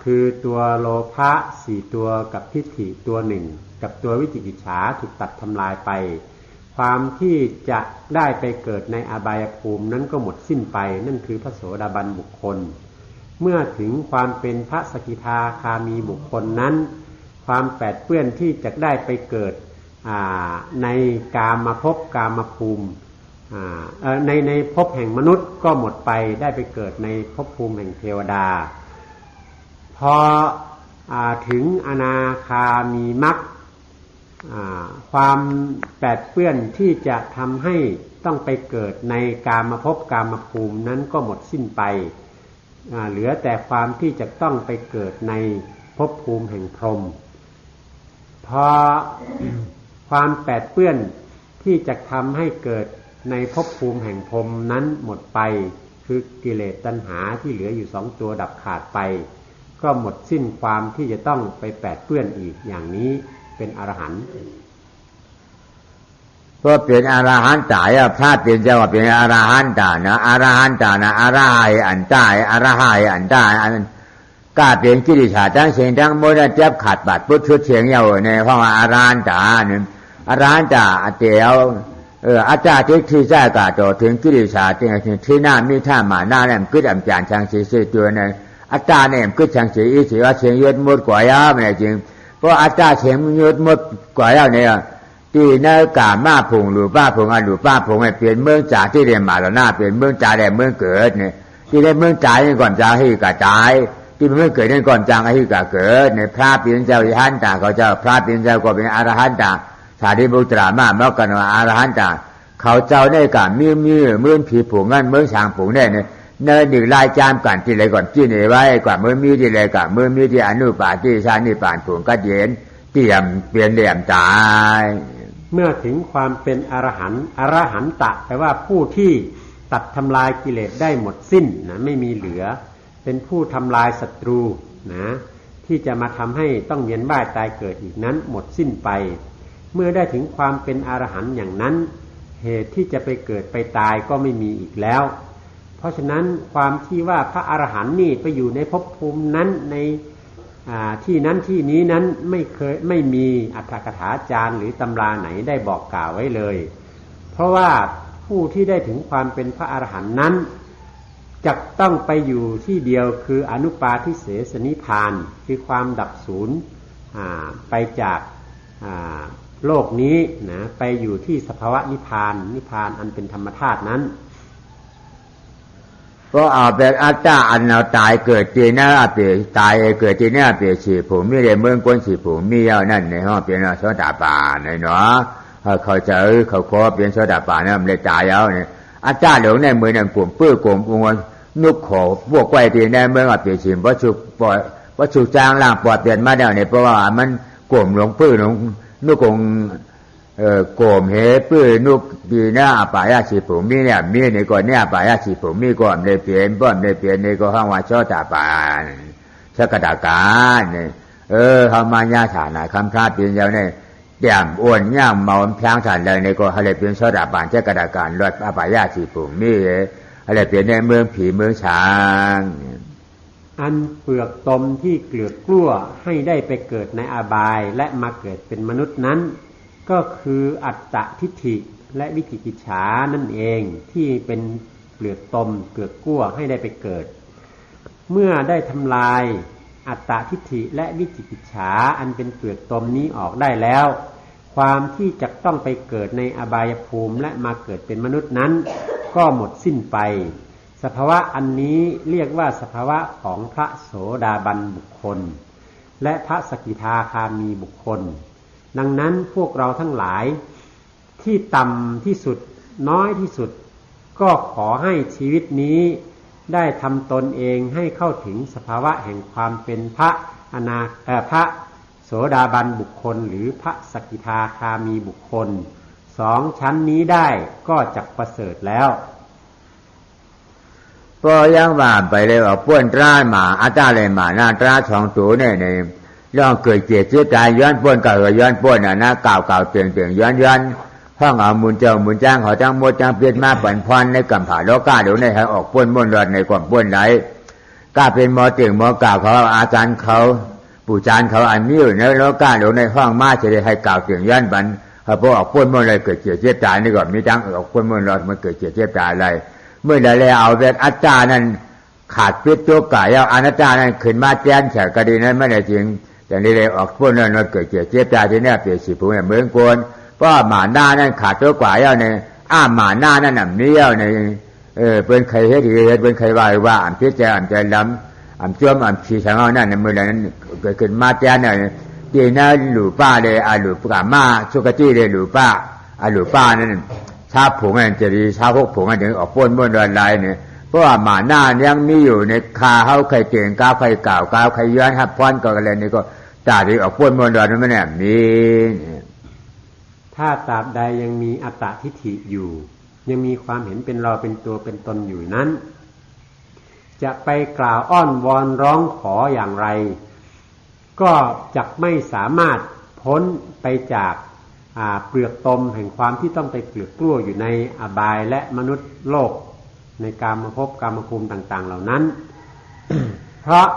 คือตัวโลภะ4ตัวกับทิฏฐิตัวหนึ่งกับตัววิจิกิจฉาถูกตัดทำลายไปความที่จะได้ไปเกิดในอบายภูมินั้นก็หมดสิ้นไปนั่นคือพระโสดาบันบุคคลเมื่อถึงความเป็นพระสกิทาคามีบุคคลนั้นความแปดเปื้อนที่จะได้ไปเกิดในกามภพกามภูมิในภพแห่งมนุษย์ก็หมดไปได้ไปเกิดในภพภูมิแห่งเทวดาพอถึงอนาคามีมรรคความแปดเปื้อนที่จะทำให้ต้องไปเกิดในกามภพกามภูมินั้นก็หมดสิ้นไปเหลือแต่ความที่จะต้องไปเกิดในภพภูมิแห่งพรหมพอความแปดเปื้อนที่จะทำให้เกิดในภพภูมิแห่งพรหมนั้นหมดไปคือกิเลสตัณหาที่เหลืออยู่2ตัวดับขาดไปก็หมดสิ้นความที่จะต้องไปแปดเปื้อนอีกอย่างนี้เป็นอรหันต์ก็เป็นอรหันต์ตายพระเป็นเจ้าว่าเป็นอรหันต์ตานะอรหันต์ตานะอรหัยอันตายอรหัยอันตายอันก็เป็นกิริชาทั้งเสียงทั้งโมดเจ็บขาดบาดพุทธชุดเสียงยาวในห้องอรหันต์ตาเนี่ยอรหันต์ตาเตียวอาจารย์ที่ใจกาโตถึงกิริชาที่หน้ามีท่ามาหน้าเนี่ยกึศอำจารย์ช่างสีตัวเนี่ยอาจารย์เนี่ยกึศช่างสีอีสีว่าเสียงยศมดกว่ายาวเนี่ยจริงเพราะอาจารย์เสียงยศมดกว่ายาวเนี่ยที่ในกามาผงหรือป้าผงอันหรือป้าผงให้เปลี่ยนเมืองจ่าที่เรียนมาแล้วหน้าเปลี่ยนเมืองจ่าแต่เมืองเกิดเนี่ยที่ได้เมืองจ่าให้ก่อนจ่าให้กระจายที่เมืองเกิดให้ก่อนจ่าให้กระเกิดในพระเปลี่ยนเจ้าอรหันต์ตาเขาเจ้าพระเปลี่ยนเจ้าก็เป็นอรหันต์ตาสาธิบุตรามาเมื่อกันว่าอรหันต์ตาเขาเจ้าในกามีเมื่อผีผงงั้นเมื่อช้างผงเนี่ยเนินดึกลายจามกันที่ไรก่อนที่ไหนไว้กว่าเมื่อมีที่ไรกว่าเมื่อมีที่อนุปาที่ชานิปานผงกัดเย็นเตรียมเปลี่ยนเหลี่ยมตายเมื่อถึงความเป็นอรหันต์อรหันตะแปลว่าผู้ที่ตัดทำลายกิเลสได้หมดสิ้นนะไม่มีเหลือเป็นผู้ทำลายศัตรูนะที่จะมาทำให้ต้องเวียนว่ายตายเกิดอีกนั้นหมดสิ้นไปเมื่อได้ถึงความเป็นอรหันต์อย่างนั้นเหตุที่จะไปเกิดไปตายก็ไม่มีอีกแล้วเพราะฉะนั้นความที่ว่าพระอรหันต์นี่ไปอยู่ในภพภูมินั้นในที่นั้นที่นี้นั้นไม่มีอัตถกถาจารย์หรือตำราไหนได้บอกกล่าวไว้เลยเพราะว่าผู้ที่ได้ถึงความเป็นพระอรหันต์นั้นจะต้องไปอยู่ที่เดียวคืออนุปาทิเสสนิพพานคือความดับสูญไปจากโลกนี้นะไปอยู่ที่สภาวะนิพพานนิพพานอันเป็นธรรมธาตุนั้นก็เอาเป็นอาจารย์อันเราตายเกิดจีน่าเปลี่ยนตายเกิดจีน่าเปลี่ยนสีผมไม่ได้เมืองก้นสีผมมีเอานั่นในห้องเปลี่ยนโสดาป่าในเนาะเขาเจอเขาขอเปลี่ยนโสดาป่าเนี่ยมันเลยตายเอาเนี่ยอาจารย์เหล่าในมือเนี่ยกลุ่มปื้อกลุ่มองค์นุกขอพวกไก่ตีในเมืองเปลี่ยนสีวัตถุจางล่างปลอดเปลี่ยนมาแล้วเนี่ยเพราะว่ามันกลุ่มหลงปื้อหลงนุกองโกมเหปื้อนุกดีนะอปายาสีผมมีเนี่ยมีในก่อนเนี่ยอปายาสีผมมีก่อนได้เปลี่ยนป้อนได้เปลี่ยนในก็ห้องว่าโสดาป่าชะกดาการเนี่ยเขามาญาฐานะคำพระเปลี่ยนแล้วเนี่ยเดี่ยมอ้วนย่างเมาพลางฐานเลยในก็อะไรเปลี่ยนโสดาป่าชะกดาการลดอปายาสีผมมีอะไรเปลี่ยนในเมืองผีเมืองช้างอันเปลือกตมที่เกลือกกล้วให้ได้ไปเกิดในอบายและมาเกิดเป็นมนุษย์นั้นก็คืออัตตทิฏฐิ และวิจิกิจฉานั่นเองที่เป็นเปลือกตมเปลือกกั้วให้ได้ไปเกิดเมื่อได้ทำลายอัตตทิฏฐิและวิจิกิจฉาอันเป็นเปลือกตมนี้ออกได้แล้วความที่จะต้องไปเกิดในอบายภูมิและมาเกิดเป็นมนุษย์นั้นก็หมดสิ้นไปสภาวะอันนี้เรียกว่าสภาวะของพระโสดาบันบุคคลและพระสกิทาคามีบุคคลดังนั้นพวกเราทั้งหลายที่ต่ำที่สุดน้อยที่สุดก็ขอให้ชีวิตนี้ได้ทำตนเองให้เข้าถึงสภาวะแห่งความเป็นพระพระโสดาบันบุคคลหรือพระสกิทาคามีบุคคลสองชั้นนี้ได้ก็จักประเสริฐแล้วก็ยังว่าไปเลยว่าป้วนตราหมาอาตาเลยหมาหน้าตราช่องตัวเนี่ยในเรื่องเกิดเจ็บเจ็บตายย้อนป้วนก็ย้อนป้วนนะเก่าเตียงย้อนห้องเอามุนเจ้ามุนจ้างเขาจังหมดจังเปลี่ยนมาปั่นพรในกำผาโลกาเดี๋ยวในให้ออกป้วนม้วนรอดในความป้วนไหนกล้าเป็นหมอเตียงหมอกล่าวเขาอาจารย์เขาปู่จานเขาอันนี้อยู่ในโลกาเดี๋ยวในห้องมาจะได้ให้กล่าวเตียงย้อนบันเขาพอออกป้วนม้วนเลยเกิดเจ็บเจ็บตายนี่ก่อนมีจังออกป้วนม้วนรอดมันเกิดเจ็บเจ็บตายอะไรเมื่อใดแล้วเอาแบบอาจารย์นั้นขาดพิษตัวกายเอาอนัตตานั้นขึ้นมาแจ้งแฉกดีนั้นไม่ได้จริงแต่นี่เลยออกพ้นนั้นเกิดเจ็บตายที่นี่เปลี่ยนสีผมเหมือนกวนเพราะหมาหน้านั้นขาดตัวกายเอาเนี่ยหมาหน้านั้นน่ะนี้เอาเนี่ยเป็นใครเฮ็ดเป็นใครว่าอ่ำพิษใจล้ำอ่ำจ้วมอ่ำชีสังเอานั่นในเมื่อนั้นเกิดขึ้นมาแจ้งเนี่ยตีน่าหลูป้าเลยหลูปกามาสุกจี้เลยหลูป้าหลูป้านั่นชาผงอันจะดีชาพวกผงอันถึงออกพ้นม้วนรอนลายเนี่ยเพราะว่าหมาหน้ายังมีอยู่ในคาเฮาใครเก่งก้าวใครเก่าก้าวใครย้อนหับพรก็อะไรนี่ก็ตาที่ออกพ้นม้วนรอนนั่นแหละนี่ถ้าตราบใดยังมีอัตตทิฏฐิอยู่ยังมีความเห็นเป็นเราเป็นตัวเป็นตนอยู่นั้นจะไปกล่าวอ้อนวอนร้องขออย่างไรก็จะไม่สามารถพ้นไปจากเปลือกตมแห่งความที่ต้องไปเปลือกกลั้วอยู่ในอบายและมนุษย์โลกในกามภพกามภูมิต่างๆเหล่านั้น เพราะ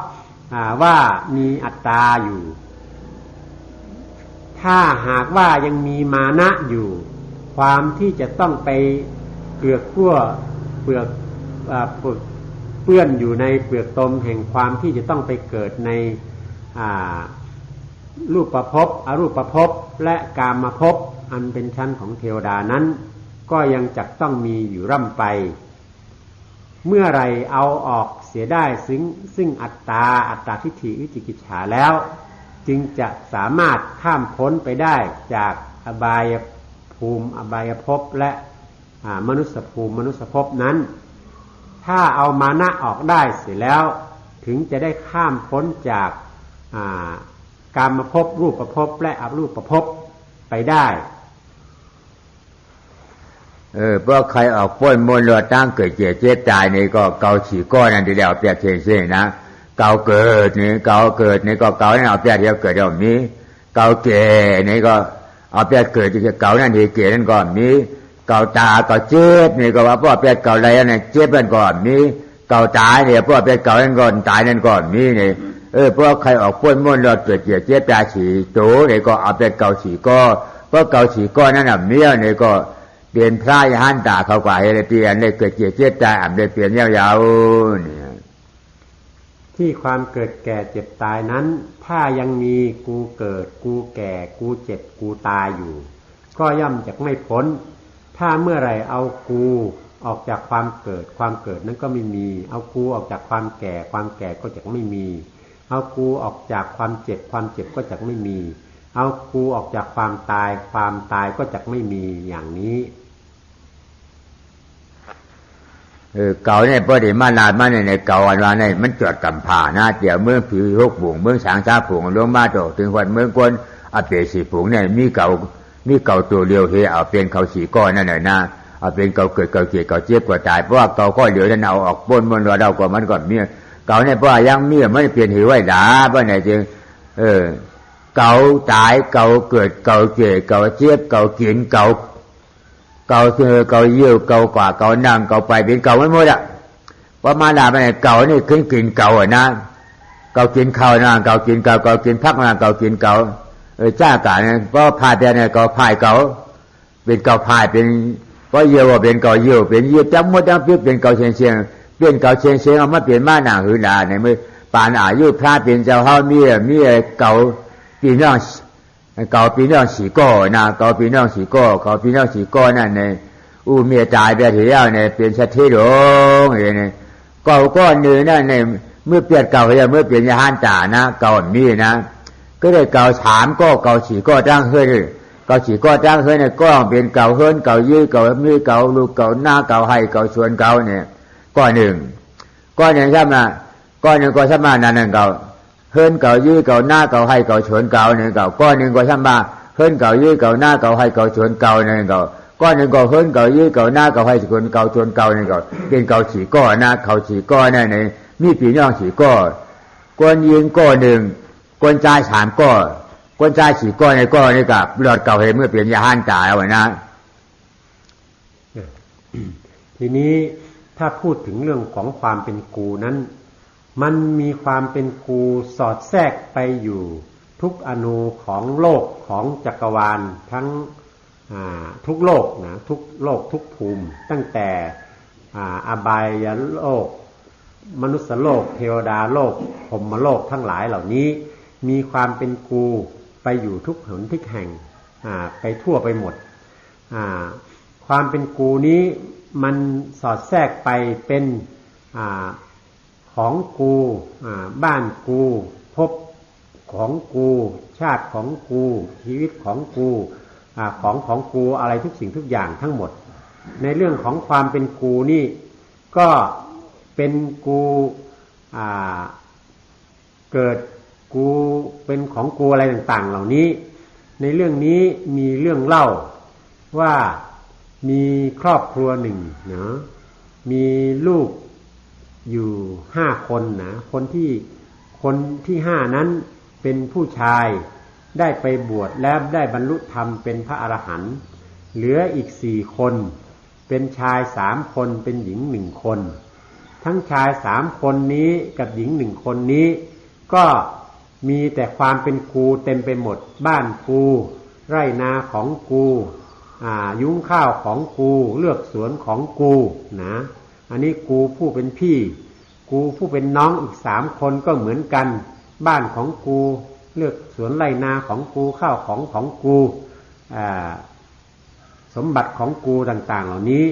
ว่ามีอัตตาอยู่ถ้าหากว่ายังมีมานะอยู่ความที่จะต้องไปเปลือกกลั้วเปลือกเปื้อนอยู่ในเปลือกตมแห่งความที่จะต้องไปเกิดในรูปภพอรูปภพและกามภพอันเป็นชั้นของเทวดานั้นก็ยังจักต้องมีอยู่ร่ำไปเมื่อไรเอาออกเสียได้ซึ่งอัตตาทิฏฐิวิจิกิจฉาแล้วจึงจะสามารถข้ามพ้นไปได้จากอบายภูมิอบายภพและมนุษยภูมิมนุษยภพนั้นถ้าเอามานะออกได้เสียแล้วถึงจะได้ข้ามพ้นจากกามภพรูปภพและอรูปภพไปได้เพราะใครออกพ้นมนต์ตั้งเกิดเจ็บตายนี่ก็เกาฉีก้อนนั่นทีเดียวเปียกเฉยๆนะเกาเกิดนี่เกาเกิดนี่ก็เกานั่นเอาเปียกเดียวเกิดเดี๋ยวนี้เกาแก่นี่ก็เอาเปียกเกิดที่เกานั่นทีเกิดนั่นก่อนนี้เกาตาเกาเจ็บนี่ก็ว่าเพราะเปียกเกาอะไรนั่นเจ็บนั่นก่อนนี้เกาตายเนี่ยเพราะเปียกเกานั่นก่อนตายนั่นก่อนนี้นี่เพราะใครออกพ้นมนต์เกิดเจ็บตายฉีโตนี่ก็เอาเปียกเกาฉีก้อเพราะเกาฉีก้อนั่นน่ะเนี่ยนี่ก็เปลี่ยนพระยหันตาเขากว่าให้เปลี่ยนได้เกิดเจ็บตายได้เปลี่ยนยาวๆเนี่ยที่ความเกิดแก่เจ็บตายนั้นถ้ายังมีกูเกิดกูแก่กูเจ็บกูตายอยู่ก็ย่อมจะไม่พ้นถ้าเมื่อไรเอากูออกจากความเกิดความเกิดนั้นก็ไม่มีเอากูออกจากความแก่ความแก่ก็จะไม่มีเอากูออกจากความเจ็บความเจ็บก็จะไม่มีเอากูออกจากความตายความตายก็จะไม่มีอย่างนี้เก่าเนี่ยพอดีมาลาดมาในเก่าวันนี้มันจอดกำผ่านะเดี๋ยวเมืองผีหกบุงเมืองสางชาผงลงมาโตถึงวันเมืองกวนเอาเปสีผงเนี่ยมีเก่าตัวเดียวเฮเอาเป็นเขาสีก้อนนั่นแหละนะเอาเป็นเก่าเกิดเก่าเจ็บเก่าเจ็บกว่าตายเพราะว่าเก่าก็เหลือนั่นเอาออกปนมันเรากว่ามันก่อนเมียเก่าเนี่ยเพราะยังเมียไม่เปลี่ยนหือไว้ด่าเพราะไหนจึงเก่าตายเก่าเกิดเก่าเจ็บเก่าเจ็บเก่ากินเก่าเก่าเยี่ยวเก่ากว่าเก่านั่งเก่าไปเป็นเก่าไม่หมดอ่ะเพราะมาด่าไปเก่านี่ขึ้นกินเก่าอ่ะนะเก่ากินข้าวนะเก่ากินเก่ากินพักนะเก่ากินเก่าจ้ากาเนี่ยเพราะพายแต่เนี่ยเก่าพายเก่า เป็นเก่าพายเป็นก็เยี่ยวเป็นเก่าเยี่ยวเป็นเยี่ยวจำหมดจำเปลี่ยนเป็นเก่าเชียงเชียงเปลี่ยนเก่าเชียงเชียงเอามาเปลี่ยนมาหนาหือหนาในเมื่อปานอายุพระเป็นเจ้าเฮามีเก่าปีน้องเก่าปีน้องสีก้อนะเก่าปีน้องสีก้อเก่าปีน้องสีก้อนั่นในเมียตายไปทีแล้วเนี่ยเป็นชัดเทโดงอย่างนี้เก่าก้อนหนึ่งนั่นในเมื่อเปลี่ยนเก่าเมื่อเปลี่ยนยาหันตานะเก่ามีนะก็ได้เก่า3ก็เก่า4ก็ตั้งเฮ้ยเก่า4ก็ตั้งเฮ้ยเนี่ยก็เป็นเก่าเฮิรนเก่ายี่เก่ามีเก่าลูกเก่าหน้าเก่าให้เก่าชวนเก่าเนี่ยก้อนหนึ่งใช่ไหมก้อนหนึ่งก็สมานั่นเก่าเฮิรนเก่ายี่เก่าหน้าเก่าให้เก่าชวนเก่าเนี่ยเก่าก้อนหนึ่งก็สมาเฮิรนเก่ายี่เก่าหน้าเก่าให้เก่าชวนเก่าเนี่ยเก่าก้อนหนึ่งก็เฮิรนเก่ายี่เก่าหน้าเก่าให้ชวนเก่าเนี่ยเก่าเป็นเก่า4ก็นะเก่า4ก็นั่นเนี่ยมีปีน้อง4ก็ก้อนยิงก้อนหนึ่งก้อนจ่าย3ก็ก้อนจ่าย4ก็ในก็นี่กับหลอดเก่าเมื่อเปลี่ยนยาหันตาเอาไว้นะทีนี้ถ้าพูดถึงเรื่องของความเป็นกูนั้นมันมีความเป็นกูสอดแทรกไปอยู่ทุกอนูของโลกของจักรวาลทั้งทุกโลกนะทุกโลกทุกภูมิตั้งแต่อบายโลกมนุษยโลกเทวดาโลกพรหมโลกทั้งหลายเหล่านี้มีความเป็นกูไปอยู่ทุกหนทุกแห่งไปทั่วไปหมดความเป็นกูนี้มันสอดแทรกไปเป็นของกูบ้านกูภพของกูชาติของกูชีวิตของกูของกูอะไรทุกสิ่งทุกอย่างทั้งหมดในเรื่องของความเป็นกูนี่ก็เป็นกูเกิดกูเป็นของกูอะไรต่างๆเหล่านี้ในเรื่องนี้มีเรื่องเล่าว่ามีครอบครัวหนึ่งนะมีลูกอยู่5 คนนะคนที่5นั้นเป็นผู้ชายได้ไปบวชแล้วได้บรรลุธรรมเป็นพระอรหันต์เหลืออีก4 คนเป็นชาย3 คนเป็นหญิง1 คนทั้งชาย3 คนนี้กับหญิง1 คนนี้ก็มีแต่ความเป็นกูเต็มไปหมดบ้านกูไร่นาของกูยุ้งข้าวของกูเลือกสวนของกูนะอันนี้กูผู้เป็นพี่กูผู้เป็นน้องอีก3 คนก็เหมือนกันบ้านของกูเลือกสวนไร่นาของกูข้าวของกูสมบัติของกูต่างๆเหล่านี้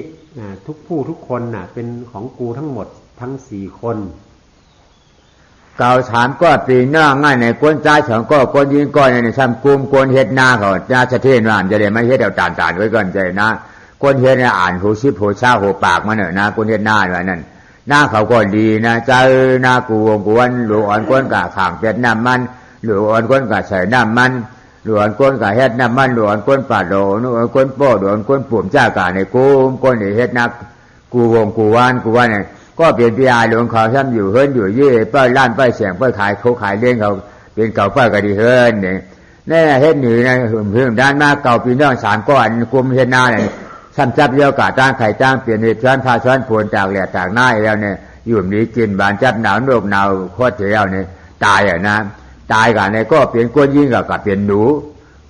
ทุกผู้ทุกคนเป็นของกูทั้งหมดทั้ง4 คนเก่า3ก็ปีหน้าง่ายในก้นจ่าย2ก็ก้นยิงก้อนในซ้ำกุมก้นเฮ็ดหน้าเขาจะสะเทศว่าจะได้ไม่เฮ็ดเอาตานๆไว้ก่อนใจนะก้นเฮ็ดเนี่ยอ่านหูชิบหูชาหูปากมาเนอะนะก้นเฮ็ดหน้าว่านั่นหน้าเขาก็ดีนะเจ้าหน้ากูวงกวนหลวงอ่อนก้นกะข้างเป็ดน้ำมันหลวงอ่อนก้นกะใส่น้ำมันหลวงก้นกะเฮ็ดน้ำมันหลวงก้นปาดโดหลวงก้นโป้หลวงก้นปุ่มจ้ากะในกูมก้นนี่เฮ็ดนักกูวงกูวันเนี่ยก็เปลี่ยนปีอาหลวงเขาซ้ำอยู่เฮิรนอยู่ยี่เป้าล้านเป้าเสียงเป้าขายเขาขายเลี้ยงเขาเป็นเก่าเป้าก็ดีเฮิรนเนี่ยแน่เฮ็ดหนีนะเพิ่มด้านมาเก่าปีน้อง3 ก้อนกุมเฮ็ดหน้าเนี่ยซ้ำจับเยอะกะจ้างไข่จ้างเปลี่ยนเหตุช้อนพาช้อนผลจากแหลกจากหน้าแล้วเนี่ยอยู่นี้กินบานจับหนาวโรคหนาวโคตรเที่ยวเนี่ยตายนะตายกันเนี่ยก็เปลี่ยนก้นยิ่งกับเปลี่ยนหนู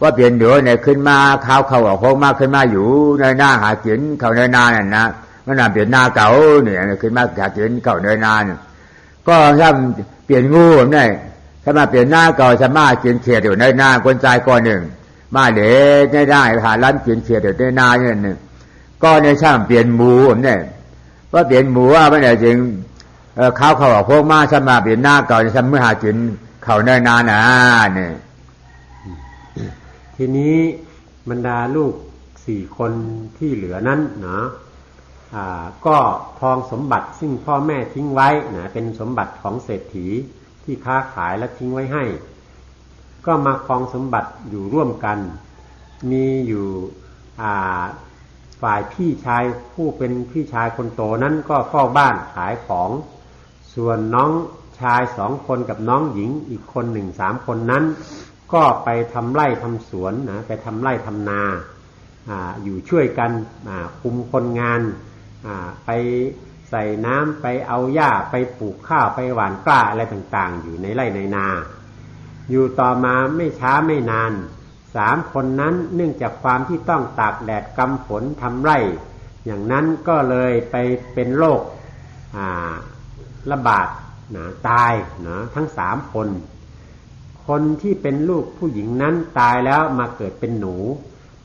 ว่าเปลี่ยนหนูเนี่ยขึ้นมาข้าวเขาออกโค้งมากขึ้นมาอยู่ในหน้าหากินเขาในหน้านั่นนะมันเปลี่ยนหน้าเก่าเนี่ยขึ้นมาหากินเขาในหน้าเนี่ยก็ถ้าเปลี่ยนงูเนี่ยถ้ามาเปลี่ยนหน้าเก่าจะมากินเขียดอยู่ในหน้าคนใจก้อนหนึ่งมาเด็กได้หาล้านกินเขียดอยู่ในหน้าเนี่ยหนึ่งก็ในช่างเปลี่ยนหมูเนี่ยว่าเปลี่ยนหมูว่าไม่ได้จริงเขาออกโค้งมาจะมาเปลี่ยนหน้าเก่าจะเมื่อหากินเขาในหน้าเนี่ยทีนี้บรรดาลูก4 คนที่เหลือนั้นนะก็ครองสมบัติซึ่งพ่อแม่ทิ้งไว้นะเป็นสมบัติของเศรษฐีที่ค้าขายและทิ้งไว้ให้ก็มาครองสมบัติอยู่ร่วมกันมีอยู่ฝ่ายพี่ชายผู้เป็นพี่ชายคนโตนั้นก็เฝ้าบ้านขายของส่วนน้องชาย2 คนกับน้องหญิงอีกคน1 3 คนนั้นก็ไปทำไร่ทำสวนนะไปทำไร่ทำนาอยู่ช่วยกันคุมคนงานไปใส่น้ำไปเอาหญ้าไปปลูกข้าวไปหว่านกล้าอะไรต่างๆอยู่ในไร่ในนาอยู่ต่อมาไม่ช้าไม่นานส 3 คนนั้นเนื่องจากความที่ต้องตากแดดกำฝนทำไร่อย่างนั้นก็เลยไปเป็นโรคระบาดตายทั้ง3 คนคนที่เป็นลูกผู้หญิงนั้นตายแล้วมาเกิดเป็นหนู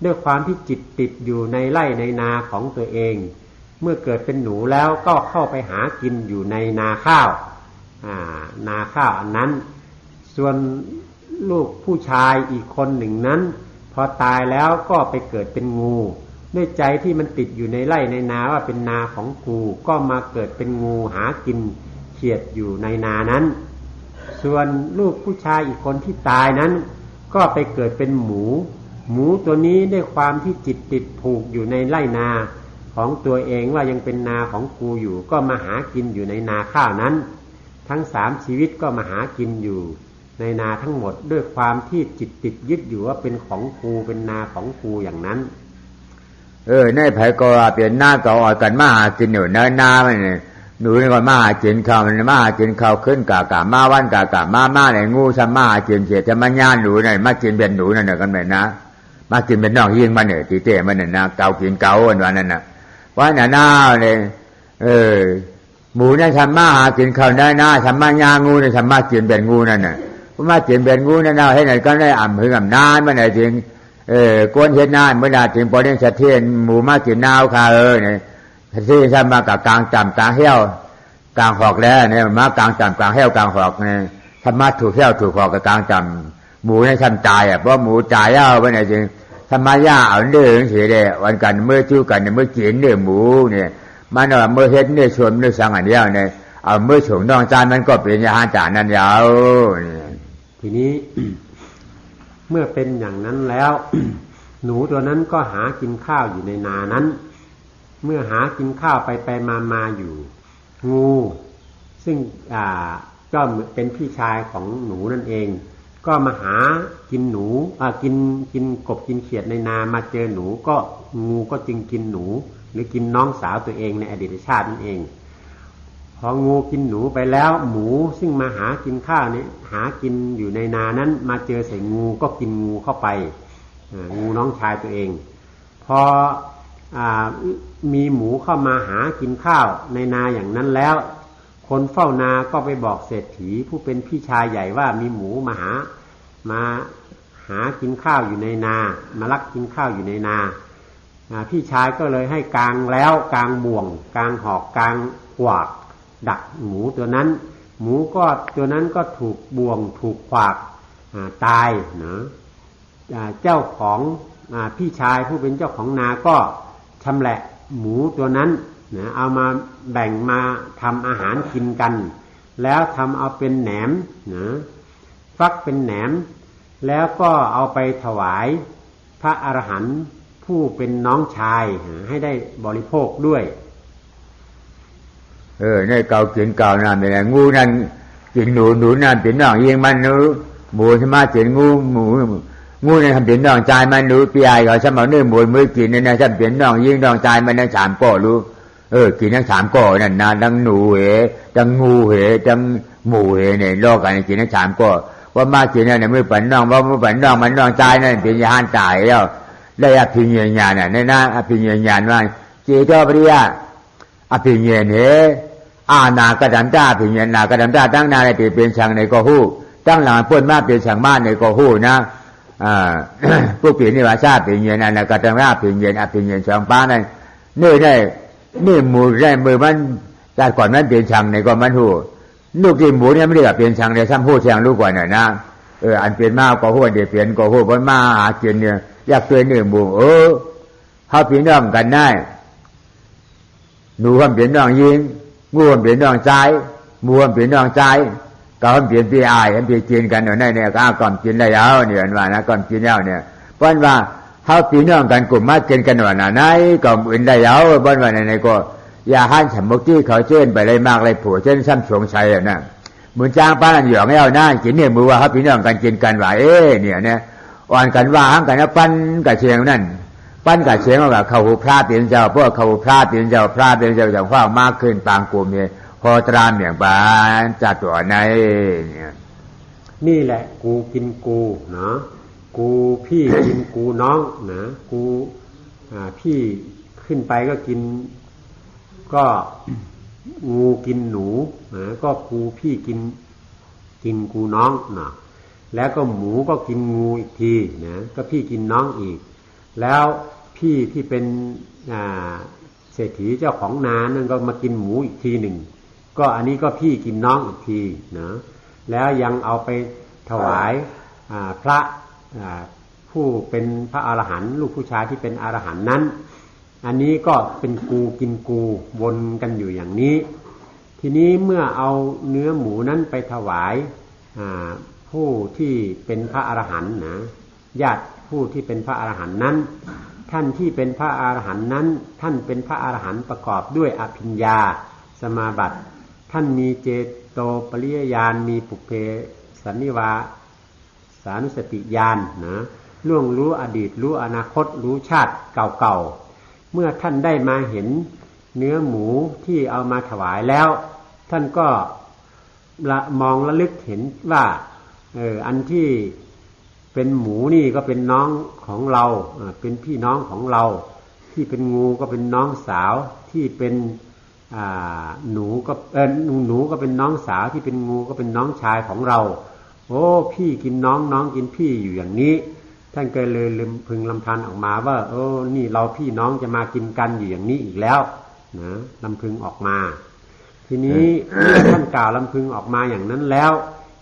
ด้วยความที่จิตติดอยู่ในไร่ในนาของตัวเองเมื่อเกิดเป็นหนูแล้วก็เข้าไปหากินอยู่ในนาข้าวนาข้าวอันนั้นส่วนลูกผู้ชายอีกคนหนึ่งนั้นพอตายแล้วก็ไปเกิดเป็นงูด้วยใจที่มันติดอยู่ในไร่ในนาว่าเป็นนาของกูก็มาเกิดเป็นงูหากินเขียดอยู่ในนานั้นส่วนลูกผู้ชายอีกคนที่ตายนั้นก็ไปเกิดเป็นหมูตัวนี้ด้วยความที่จิตติดผูกอยู่ในไร่นาของตัวเองว่ายังเป็นนาของกูอยู่ก็มาหากินอยู่ในนาข้าวนั้นทั้ง3 ชีวิตก็มาหากินอยู่ในนาทั้งหมดด้วยความที่จิตติดยึดอยู่ว่าเป็นของกูเป็นนาของกูอย่างนั้นในไผก็เปลี่ยนหน้าก็ออกกันมาหากินอยู่นามันหนูนี่ก็มาหากินข้าวมันมาหากินข้าวขึ้นกะมาวันกะมาไหนงูซะมาหากินเสียจะมาย่านหนูนั่นมากินเป็นหนูนั่นน่ะกันแม่นะมากินเป็นน้องยิงมันเนี่ยติเต้มันน่ะนะเกากินเกาวันนั้นน่ะว่าน่ะหน้าเลยหมูนั่นทำมาหากินข้าวได้หน้าทำมาย่างงูนี่ทำมากินเป็นงูนั่นน่ะมากินเป็นงูนั่นน่ะให้ไหนก็ได้อ่ำหึงอ่ำนานมันน่ะจริงกวนเฮ็ดนานเมื่อนาถึงพอได้สะเทียนหมูมากินนาวค่ะเนี่ยที่ทำมากับกลางจำกลางเหี้ยวกลางหอกแล้วเนี่ยมากลางจำกลางเหี้ยวกลางหอกเนี่ยทำมาถูกเหี้ยวถูกหอกกับกลางจำหมูเนี่ยทำตายเพราะหมูตายเอาไปไหนจริงทำมาย่าเอาเนื้อเสียเลยวันกันเมื่อจิ้วกันเมื่อกินเนื้อหมูเนี่ยมันเอาเมื่อเฮ็ดเนื้อชวนเนื้อสังอันเดียวเนี่ยเอาเมื่อฉงน้องจานมันก็เป็นยาจานนั่นยาวทีนี้ เมื่อเป็นอย่างนั้นแล้ว หนูตัวนั้นก็หากินข้าวอยู่ในนานั้นเมื่อหากินข้าวไปมาอยู่งูซึ่งก็เป็นพี่ชายของหนูนั่นเองก็มาหากินหนูกินกบกินเขียดในนามาเจอหนูก็งูก็จึงกินหนูหรือกินน้องสาวตัวเองในอดีตชาตินั่นเองพองูกินหนูไปแล้วหมูซึ่งมาหากินข้าวเนี่ยหากินอยู่ในนานั้นมาเจอใส่งูก็กินงูเข้าไปงูน้องชายตัวเองพอมีหมูเข้ามาหากินข้าวในนาอย่างนั้นแล้วคนเฝ้านาก็ไปบอกเศรษฐีผู้เป็นพี่ชายใหญ่ว่ามีหมูมาหากินข้าวอยู่ในนามาลักกินข้าวอยู่ในนาพี่ชายก็เลยให้กางแล้วกางบ่วงกางหอกกางขวากดักหมูตัวนั้นหมูก็ตัวนั้นก็ถูกบ่วงถูกขวากตายเจ้าของพี่ชายผู้เป็นเจ้าของนาก็ชำแหละหมูตัวนั้นเอามาแบ่งมาทำอาหารกินกันแล้วทำเอาเป็นแหนมฟักเป็นแหนมแล้วก็เอาไปถวายพระอรหันต์ผู้เป็นน้องชายให้ได้บริโภคด้วยในเก่ากินเก่านั่นเป็นงูนั่นกินหนูนั่นเป็นน้องยิงมันหมูใช่ไหมกินงูนั่นทำเป็นน้องชายมันหนูปีไอเขาสมัยนี้หมูมือกินเนี่ยนะฉันเป็นน้องยิงน้องชายมันทั้ง3 ก้อรู้กินทั้ง3 ก้อนั่นนะทั้งหนูทั้งงูทั้งหมูเนี่ยลอกกันกินทั้ง3 ก้อว่ามากินนั่นมือปั่นน้องว่ามือปั่นน้องมันน้องชายนั่นเป็นยานตายแล้วได้อภิญญาณน่ะในอภิญญาณว่าเจโตปริยะอภิญญาณนากระดันตาอภิญญาณนากระดันตาตั้งนาในเป็นช่างในก็ฮู้ตั้งหลังพ้นมาเป็นช่างบ้านในก็ฮู้นะผู้เปลี่ยนนิวาชาอภิญญาณนากระดันตาอภิญญาณช่างป้านั่นนี่หมูได้มือมันแต่ก่อนนั้นเป็นช่างในก็มันฮู้ลูกที่หมูเนี่ยไม่ได้เป็นช่างในซ้ำฮู้ช่างลูกกว่าน่ะนะอันเป็นมาก็ฮู้เดี๋ยวเปลี่ยนก็ฮู้บ่มาหากินเนี่ยอยากเตือนหมูเฮาพี่น้องกันได้หนูความเปลี่ยนน้องยิงงูความเปลี่ยนน้องใจหมูความเปลี่ยนน้องใจก็ความเปลี่ยนพี่อายความเปลี่ยนกินกันเนี่ยก็ก่อนกินได้แล้วเนี่ยว่านะก่อนกินแล้วเนี่ยเพราะว่าเฮาพี่น้องกันกลุ่มมากินกันว่าไหนก็อื่นได้แล้วบ่ว่าไหนก็อย่าหันฉมกที่เขาเชิญไปเลยมากเลยผัวเช่นซ้ำสงชัยน่ะเหมือนจ้างป้านั่นอยู่ไม่เอาหน้ากินเนี่ยมือว่าเฮาพี่น้องกันกินกันว่าเนี่ยอ่อนกันว่าห้ามกันนะปั้นกับเชียงนั่นปั้นกับเชียงว่าเขาหูพระเปลี่ยนเจ้าพวกเขาหูพระเปลี่ยนเจ้าพระเปลี่ยนเจ้าอย่างว่ามากขึ้นปางกลุ่มเนี่ยพอตรามอย่างบ้านจัดตัวในเนี่ยนี่แหละกูกินกูเนาะ กูพี่กินกูน้องนะกูพี่ขึ้นไปก็กินก็งูกินหนูนะก็กูพี่กินกูน้องนะแล้วก็หมูก็กินงูอีกทีนะก็พี่กินน้องอีกแล้วพี่ที่เป็นเศรษฐีเจ้าของนานั่นก็มากินหมูอีกทีหนึ่งก็อันนี้ก็พี่กินน้องอีกทีนะแล้วยังเอาไปถวายพระผู้เป็นพระอรหันต์ลูกผู้ชายที่เป็นอรหันต์นั้นอันนี้ก็เป็นกูกินกูวนกันอยู่อย่างนี้ทีนี้เมื่อเอาเนื้อหมูนั้นไปถวายผู้ที่เป็นพระอรหันต์นะญาติผู้ที่เป็นพระอรหันต์นั้นท่านที่เป็นพระอรหันต์นั้นท่านเป็นพระอรหันต์ประกอบด้วยอภิญญาสมาบัติท่านมีเจโตปริยญาณมีปุเพสันนิวาสานุสติญาณนะล่วงรู้อดีตรู้อนาคตรู้ชาติเก่าๆเมื่อท่านได้มาเห็นเนื้อหมูที่เอามาถวายแล้วท่านก็มองระลึกเห็นว่าอันที่เป็นหมูนี่ก็เป็นน้องของเราเป็นพี่น้องของเราที่เป็นงูก็เป็นน้องสาวที่เป็นหนูก็เป็นน้องสาวที่เป็นงูก็เป็นน้องชายของเราโอ้พี่กินน้องน้องกินพี่อยู่อย่างนี้ท่านก็เลยพึงลำพันออกมาว่านี่เราพี่น้องจะมากินกันอยู่อย่างนี้อีกแล้วนะลำพึงออกมาทีนี้ท่านกล่าวลำพึงออกมาอย่างนั้นแล้ว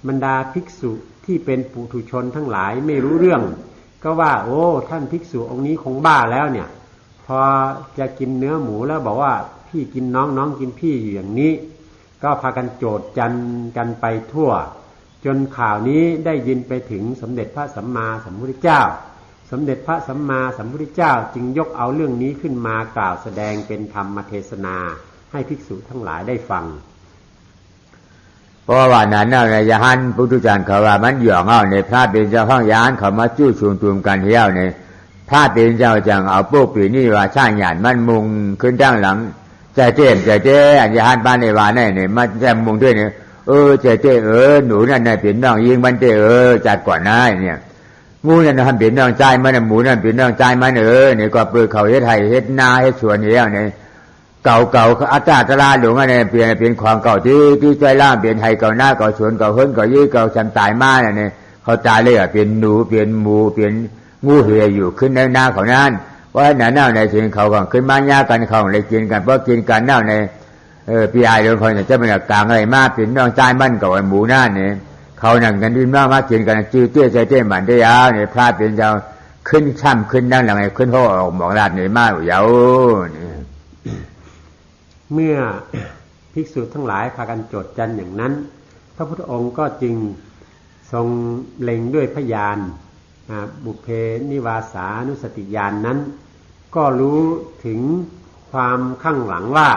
บรรดาภิกษุที่เป็นปุถุชนทั้งหลายไม่รู้เรื่องก็ว่าโอ้ท่านภิกษุองค์นี้คงบ้าแล้วเนี่ยพอจะกินเนื้อหมูแล้วบอกว่าพี่กินน้องน้องกินพี่อยู่อย่างนี้ก็พากันโจษจันกันไปทั่วจนข่าวนี้ได้ยินไปถึงสมเด็จพระสัมมาสัมพุทธเจ้าสมเด็จพระสัมมาสัมพุทธเจ้าจึงยกเอาเรื่องนี้ขึ้นมากล่าวแสดงเป็นธรรมเทศนาให้ภิกษุทั้งหลายได้ฟังเพราะว่านั้นในยหันปุถุชนเขาว่ามันหย่องเอาในพระเป็นเจ้าข้างยานเขามาจู้ชุมตุมกันเที่ยวในพระเป็นเจ้าจังเอาพวกปีนี่ว่าช่างหยาดมันมุงขึ้นตั้งหลังใจเต้อันยหันบ้านในวานเนี่ยมันแจมมุงด้วยเนี่ยใจเต้หนูนั่นน่ะเป็นน้องยิงมันเต้จัดก่อนนะเนี่ยงูนั่นทำเป็นน้องใจมันหมูนั่นเป็นน้องใจมันเนี่ยก็เปิดเขาเฮ็ดไห่เฮ็ดนาเฮ็ดสวนเนี่ยเนี่ยเก่าอาจารย์ตลาหลวงเนี่ยเปลี่ยนเป็นของเก่าที่ใจล่างเปลี่ยนไห่เก่าหน้าเก่าสวนเก่าเฮิรนเก่ายี่เก่าฉันตายมาเนี่ยเขาตายเลยเป็นหนูเป็นหมูเป็นงูเหี่ยอยู่ขึ้นในหน้าเขานั้นเพราะหน้าเน่าในสิ่งเขาก็ขึ้นมาหญ้ากันเขาเลยกินกันเพราะกินกันเน่าในพี่ไอ้เรื่องคนจะเป็นต่างอะไรมาเป็นน้องใจมันกับหมูนั่นเนี่ยเขานั่งกันดิ้นมากินกันจื้อเตี้ยใจเตี้ยหมันได้ยาวเนี่ยพระเป็นเจ้าขึ้นช่ำขึ้นนั่งหลังไงขึ้นห้อออกหมองราดเนี่ยมาอยู่ยาวเนี่ยเมื่อภิกษุทั้งหลายพากันโจษจันอย่างนั้นพระพุทธองค์ก็จึงทรงเล็งด้วยพยานบุพเพนิวาสานุสติญาณ นั้นก็รู้ถึงความข้างหลังว่า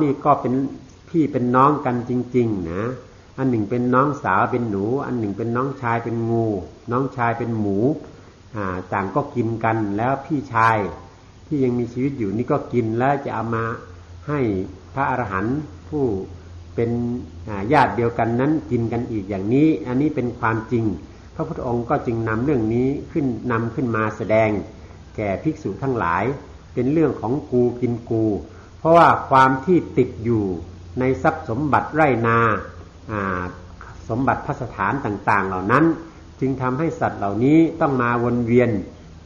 นี่ก็เป็นพี่เป็นน้องกันจริงๆนะอันหนึ่งเป็นน้องสาวเป็นหนูอันหนึ่งเป็นน้องชายเป็นงูน้องชายเป็นหมูต่างก็กินกันแล้วพี่ชายที่ยังมีชีวิตอยู่นี่ก็กินแล้วจะเอามาให้พระอรหันต์ผู้เป็นญาติเดียวกันนั้นกินกันอีกอย่างนี้อันนี้เป็นความจริงพระพุทธองค์ก็จึงนำเรื่องนี้นำขึ้นมาแสดงแก่ภิกษุทั้งหลายเป็นเรื่องของกูกินกูเพราะว่าความที่ติดอยู่ในทรัพย์สมบัติไร่นาสมบัติพัสถานต่างๆเหล่านั้นจึงทำให้สัตว์เหล่านี้ต้องมาวนเวียน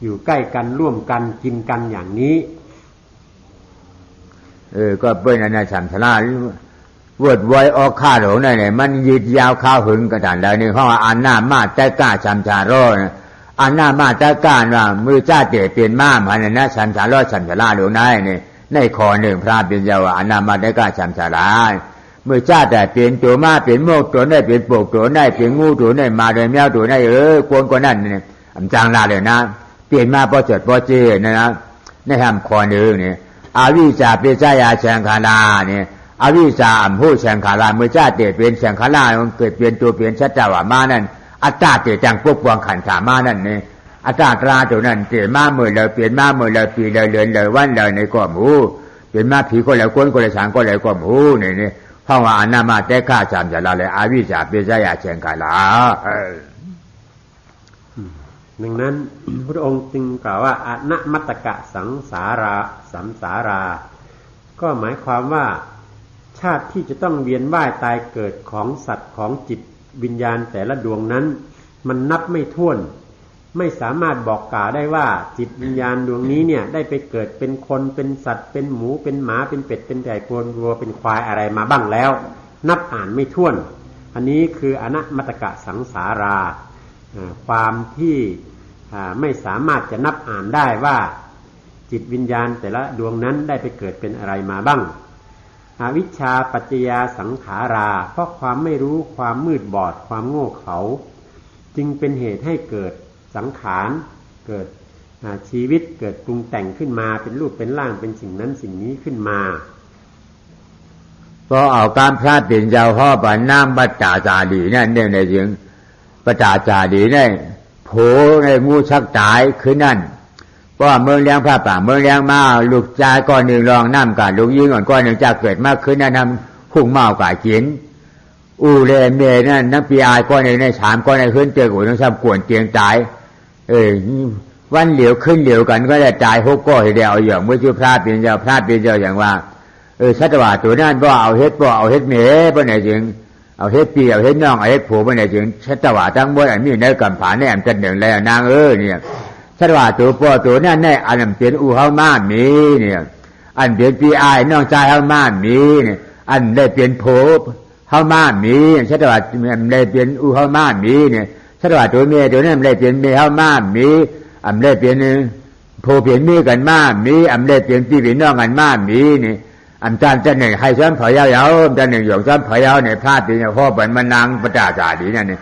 อยู่ใกล้กันร่วมกันกินกันอย่างนี้ก็เป็นอนาชัมชลาเวิร์ดไว้ออกข้าหลงได้เนี่ยมันยืดยาวข้าวหึงกระดานใดนี่เพราะว่าอันหน้ามาใจกล้าชัมชาโร่อันหน้ามาใจกล้าว่ามือจ้าเตะเปลี่ยนมาพันนะชัมชาโร่ชัมชลาหลงได้เนี่ยในคอหนึ่งพระเป็นเจ้าอันหน้ามาใจกล้าชัมชาลามือจ้าแต่เปลี่ยนตัวมาเปลี่ยนโมกตัวได้เปลี่ยนโปกตัวได้เปลี่ยนงูตัวได้มาเลยแมวตัวได้กวนกว่านั่นเนี่ยอันจางลาเลยนะเปลี่ยนมาพอเจิดพอเจนะในทำคอหนึ่งเนี่ยอาวิชาเปจายาแสงขาลาเนี่ยอวิชาอัมพูแสงขาลาเมื่อจ้าเตะเปลี่ยนแสงขาลามันเกิดเปลี่ยนตัวเปลี่ยนชัดเจว่ามานั่นอัตตาเตะจังพวกวางขันสามานั่นเนี่ยอัตตาตราตัวนั้นเตะมาเมื่อเลยเปลี่ยนมาเมื่อเลยปีเลยเดือนเลยวันเลยในก้อมหูเปลี่ยนมาผีก็เลยก้นก็เลยสางก็เลยก้อมหูเนี่ยเพราะว่าอนามาแต่ข้าจำจะละเลยอวิชาเปจายาแสงขาลา ดังนั้น พระองค์จึงกล่าวว่าอนัมัตตกะสังสารา ก็หมายความว่าชาติที่จะต้องเวียนว่ายตายเกิดของสัตว์ของจิตวิญญาณแต่ละดวงนั้นมันนับไม่ถ้วนไม่สามารถบอกกล่าวได้ว่าจิตวิญญาณดวงนี้เนี่ยได้ไปเกิดเป็นคนเป็นสัตว์เป็นหมูเป็นหมาเป็นเป็ดเป็นไก่เป็นวัวเป็นควายอะไรมาบ้างแล้วนับอ่านไม่ถ้วนอันนี้คืออนัมัตตกะสังสาราความที่ไม่สามารถจะนับอ่านได้ว่าจิตวิญญาณแต่ละดวงนั้นได้ไปเกิดเป็นอะไรมาบ้างอวิชชาปัจจยาสังขาราเพราะความไม่รู้ความมืดบอดความโง่เขลาจึงเป็นเหตุให้เกิดสังขารเกิดชีวิตเกิดปรุงแต่งขึ้นมาเป็นรูปเป็นร่างเป็นสิ่งนั้นสิ่งนี้ขึ้นมาก็เอาการพระเป็นเจ้าพ่อปันน้ำปัจจาจาดีนั่นเนี่ยในจึงปัจจาจาดีเนี่ยโผในงูชักตายคือนั่นเพราะเมืองเลี้ยงพระป่าเมืองเลี้ยงมาลูกชายก้อนหนึ่งรองน้ำกันลูกยิงก้อนหนึ่งจะเกิดมากขึ้นนั่นทำหุ่งเมากากินอูเลเมนั่นนักปีอายก้อนหนึ่งในสามก้อนในขึ้นเจอกูต้องทำกวนเตียงตายวันเหลียวขึ้นเหลียวกันก็ได้ตายหกก้อนเดียวเอาอย่างเมื่อชื่อพระเป็นเจ้าอย่างว่าสัตว์ว่าตัวนั้นบ่เอาเฮ็ดเมบ่ไหนจึงเอาเฮ็ดปีเอาเฮ็ดน้องเอาเฮ็ดผัวบ่ไหนจึงสัตว์ว่าทั้งหมดอันนี้ในกำผาในอันจันหนึ่งแล้วนางเนี่ยสัตว์ว่าตัวพ่อตัวนั้นในอันนั้นเป็นอูเฮามามีเนี่ยอันเป็นปีอายน้องชายเฮามามีเนี่ยอันได้เป็นผัวเฮามามีสัตว์ว่าได้เป็นอูเฮามามีเนี่ยสัตว์ว่าตัวเมียตัวนั้นได้เป็นเมียเฮามามีอันได้เป็นผัวเป็นเมียกันมามีอันได้เป็นพี่เป็นน้องกันมามีนี่อันจันจะหนึ่งให้ซ้ำเผยยาวๆจันหนึ่งหยกซ้ำเผยยาวเนี่ยพลาดตีเนี่ยพ่อเปิดมันนางประจาจาดีนั่นเนี่ย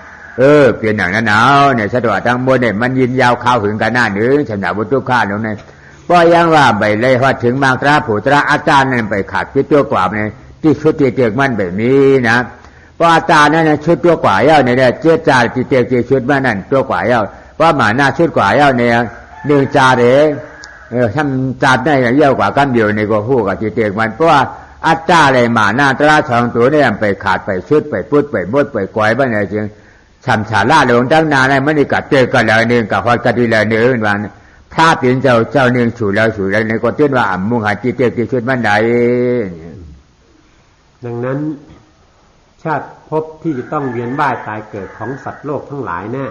เปลี่ยนอย่างนั้นเอาเนี่ยสะดวกทั้งหมดเนี่ยมันยินยาวข้าวถึงกันหน้าหนึ่งชนะบุตรข้าตรงนี้ก็ยังว่าไปเลยพอถึงบางตราผู้ตราอาจารย์นั่นไปขาดพิจตัวกว่าเนี่ยที่ชุดที่เจกมันแบบนี้นะเพราะอาจารย์นั่นชุดตัวกว่าเย้าเนี่ยเจี๊ยจ่าที่เจกชุดมันนั่นตัวกว่าเย้าเพราะหมาหน้าชุดกว่าเย้าเนี่ยหนึ่งจ่าเด้ทำจัดได้เยอะกว่ากันเดียวในก็พูดกับจีเตกมันเพราะว่าอาจารย์อะไรมาหน้าตราช่องตัวเนี่ยไปขาดไปชุดไปพุดไปมดไปก่อยบ้านไหนจึงชำชาล่าหลงตั้งนานเลยไม่ได้กัดเจอกันแล้วนึงกับฮอดกันดีแล้วนึงวันถ้าเป็นเจ้านึงสู่แล้วในก็เตือนว่ามุ่งหาจีเตกจีชุดมันใดดังนั้นชาติภพที่จะต้องเวียนว่ายตายเกิดของสัตว์โลกทั้งหลายเนี่ย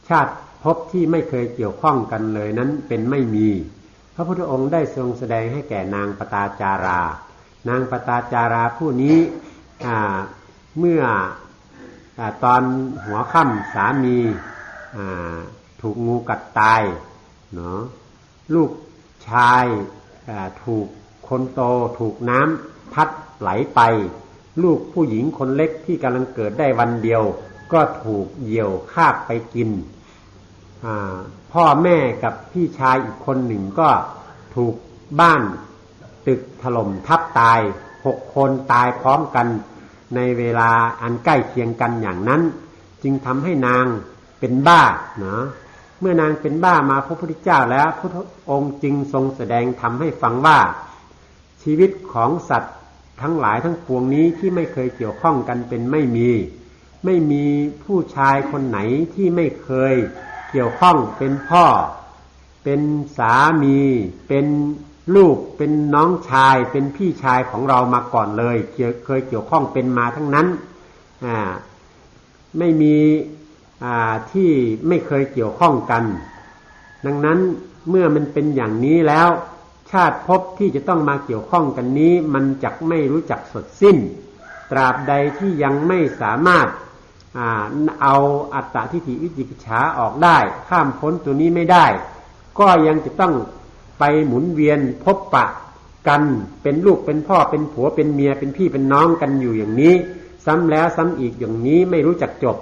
ชาติภพที่ไม่เคยเกี่ยวข้องกันเลยนั้นเป็นไม่มีพระพุทธองค์ได้ทรงแสดงให้แก่นางปตาจารานางปตาจาราผู้นี้เมื่อตอนหัวค่ำสามีถูกงูกัดตายเนาะลูกชายถูกคนโตถูกน้ำพัดไหลไปลูกผู้หญิงคนเล็กที่กำลังเกิดได้วันเดียวก็ถูกเหยี่ยวคาบไปกินพ่อแม่กับพี่ชายอีกคนหนึ่งก็ถูกบ้านตึกถล่มทับตาย6 คนตายพร้อมกันในเวลาอันใกล้เคียงกันอย่างนั้นจึงทำให้นางเป็นบ้านะเมื่อนางเป็นบ้ามาพระพุทธเจ้าแล้วพระพุทธองค์จึงทรงแสดงทำให้ฟังว่าชีวิตของสัตว์ทั้งหลายทั้งปวงนี้ที่ไม่เคยเกี่ยวข้องกันเป็นไม่มีผู้ชายคนไหนที่ไม่เคยเกี่ยวข้องเป็นพ่อเป็นสามีเป็นลูกเป็นน้องชายเป็นพี่ชายของเรามาก่อนเลยเคยเกี่ยวข้องเป็นมาทั้งนั้นไม่มีที่ไม่เคยเกี่ยวข้องกันดังนั้นเมื่อมันเป็นอย่างนี้แล้วชาติภพที่จะต้องมาเกี่ยวข้องกันนี้มันจักไม่รู้จักสดสิ้นตราบใดที่ยังไม่สามารถเอาอัตตทิฏฐิวิจิกิจฉาออกได้ข้ามพ้นตัวนี้ไม่ได้ก็ยังจะต้องไปหมุนเวียนพบปะกันเป็นลูกเป็นพ่อเป็นผัวเป็นเมียเป็นพี่เป็นน้องกันอยู่อย่างนี้ซ้ำแล้วซ้ำอีกอย่างนี้ไม่รู้จักจบ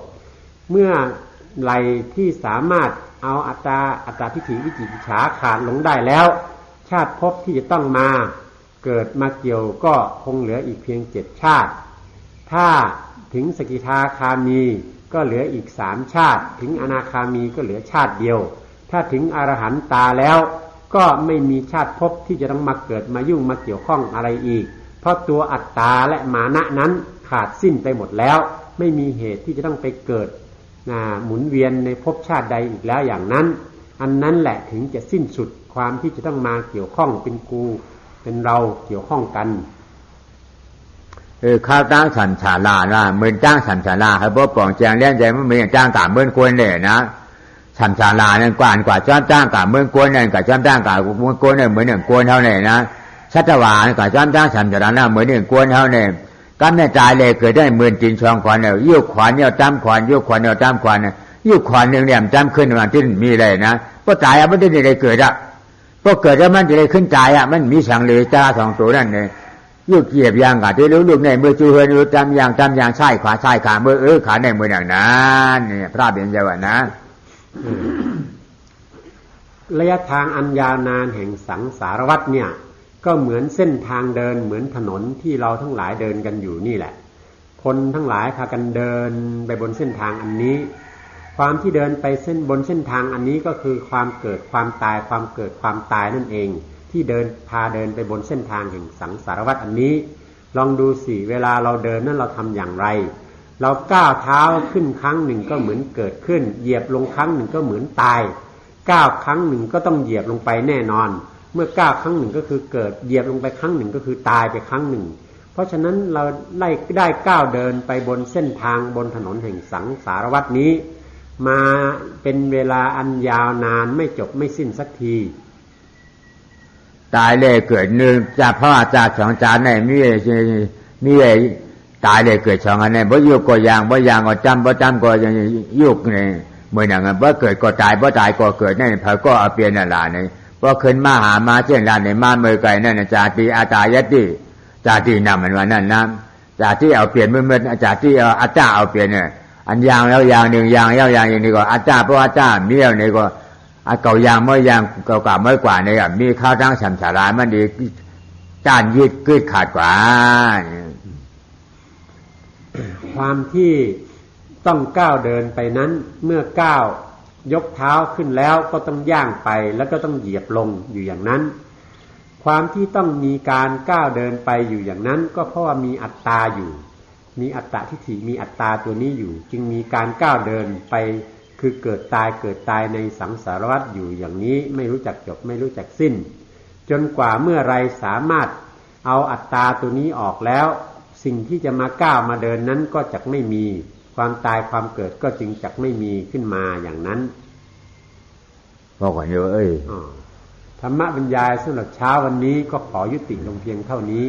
เมื่อไหร่ที่สามารถเอาอัตตทิฏฐิวิจิกิจฉาขาดลงได้แล้วชาติภพที่จะต้องมาเกิดมาเกี่ยวก็คงเหลืออีกเพียง7 ชาติถ้าถึงสกิทาคามีก็เหลืออีก3 ชาติถึงอนาคามีก็เหลือชาติเดียวถ้าถึงอรหันตาแล้วก็ไม่มีชาติภพที่จะต้องมาเกิดมายุ่งมาเกี่ยวข้องอะไรอีกเพราะตัวอัตตาและมานะนั้นขาดสิ้นไปหมดแล้วไม่มีเหตุที่จะต้องไปเกิด หมุนเวียนในภพชาติใดอีกแล้วอย่างนั้นอันนั้นแหละถึงจะสิ้นสุดความที่จะต้องมาเกี่ยวข้องเป็นกูเป็นเราเกี่ยวข้องกันข้าวตั้งสันชาลานะเหมือนจ้างสันชาลาให้พวกปองแจงเลี้ยงใจมันเหมือนจ้างกาเมื่อนควรเลยนะสันชาลานั่นกว่าจ้างกาเมื่อนควรนั่นกับจ้างกาเมื่อนควรเนี่ยเหมือนหนึ่งควรเท่าเนี่ยนะชัตวากับจ้างสันชาลานะเหมือนหนึ่งควรเท่าเนี่ยก็ไม่ตายเลยเกิดได้หมื่นจินชองขวัญเนี่ยยุคขวัญเนี่ยจ้ำขวัญยุคขวัญเนี่ยจ้ำขวัญเนี่ยยุคขวัญหนึ่งเนี่ยจ้ำขึ้นมาที่มีเลยนะพอตายมันจะได้เกิดอ่ะพอเกิดแล้วมันจะได้ขึ้นตายอ่ะมันมีสังเลยตาสองตัวนั่นเนี่ยยุคเหยียบยางกะที่รู้ลูกในมือจูเฮนรู้จำยางใช่ขวาใช่ขามือขาในมืออย่างนั้นเนี่ยพระเบียนเจ้าว่านะระยะทางอันยาวนานแห่งสังสารวัฏเนี่ยก็เหมือนเส้นทางเดินเหมือนถนนที่เราทั้งหลายเดินกันอยู่นี่แหละคนทั้งหลายพากันเดินไปบนเส้นทางอันนี้ความที่เดินไปบนเส้นทางอันนี้ก็คือความเกิดความตายความเกิดความตายนั่นเองที่เดินไปบนเส้นทางแห่งสังสารวัฏอันนี้ลองดูสิเวลาเราเดินนั้นเราทำอย่างไรเราก้าวเท้าขึ้นครั้งหนึ่งก็เหมือนเกิดขึ้นเหยียบลงครั้งหนึ่งก็เหมือนตายก้าวครั้งหนึ่งก็ต้องเหยียบลงไปแน่นอนเมื่อก้าวครั้งหนึ่งก็คือเกิดเหยียบลงไปครั้งหนึ่งก็คือตายไปครั้งหนึ่งเพราะฉะนั้นเราได้ก้าวเดินไปบนเส้นทางบนถนนแห่งสังสารวัฏนี้มาเป็นเวลาอันยาวนานไม่จบไม่สิ้นสักทีตายเลยเกิดหนึ่งจากพ่อจากสองจานในมีตายเลยเกิดสองอันในบ่ยุกก็อย่างก็จำก็ยังยุกเนี่ยเมื่ออย่างนั้นบ่เกิดก็ตายบ่ตายก็เกิดนั่นพอก็เอาเปลี่ยนนั่นล่ะเนี่ยพอขึ้นมาหามาเช่นนั้นเนี่ยมาเมื่อไกลนั่นจาติอาตายติจาตินำมันว่านั่นนะจาติเอาเปลี่ยนเมื่อจาติเอาอาจาเอาเปลี่ยนเนี่ยอันอย่างแล้วอย่างหนึ่งอย่างแล้วอย่างนี้ก็อาจาเพราะอาจามีแล้วเนี่ยก็เก่าอย่างเมื่ออย่างเก่าเมื่อกว่าเนี่ยมีข้าวทั้งสัมสารามันดีจ้านยืดกึดขาดกว่าความที่ต้องก้าวเดินไปนั้นเมื่อก้าวยกเท้าขึ้นแล้วก็ต้องย่างไปแล้วก็ต้องเหยียบลงอยู่อย่างนั้นความที่ต้องมีการก้าวเดินไปอยู่อย่างนั้นก็เพราะว่ามีอัตตาอยู่มีอัตตาทิฏฐิมีอัตตาตัวนี้อยู่จึงมีการก้าวเดินไปคือเกิดตายในสังสารวัฏอยู่อย่างนี้ไม่รู้จักจบไม่รู้จักสิ้นจนกว่าเมื่อไรสามารถเอาอัตตาตัวนี้ออกแล้วสิ่งที่จะมาก้าวมาเดินนั้นก็จักไม่มีความตายความเกิดก็จึงจักไม่มีขึ้นมาอย่างนั้นพ่อขวัญเยอะธรรมะบรรยายสำหรับเช้าวันนี้ก็ขอยุติลงเพียงเท่านี้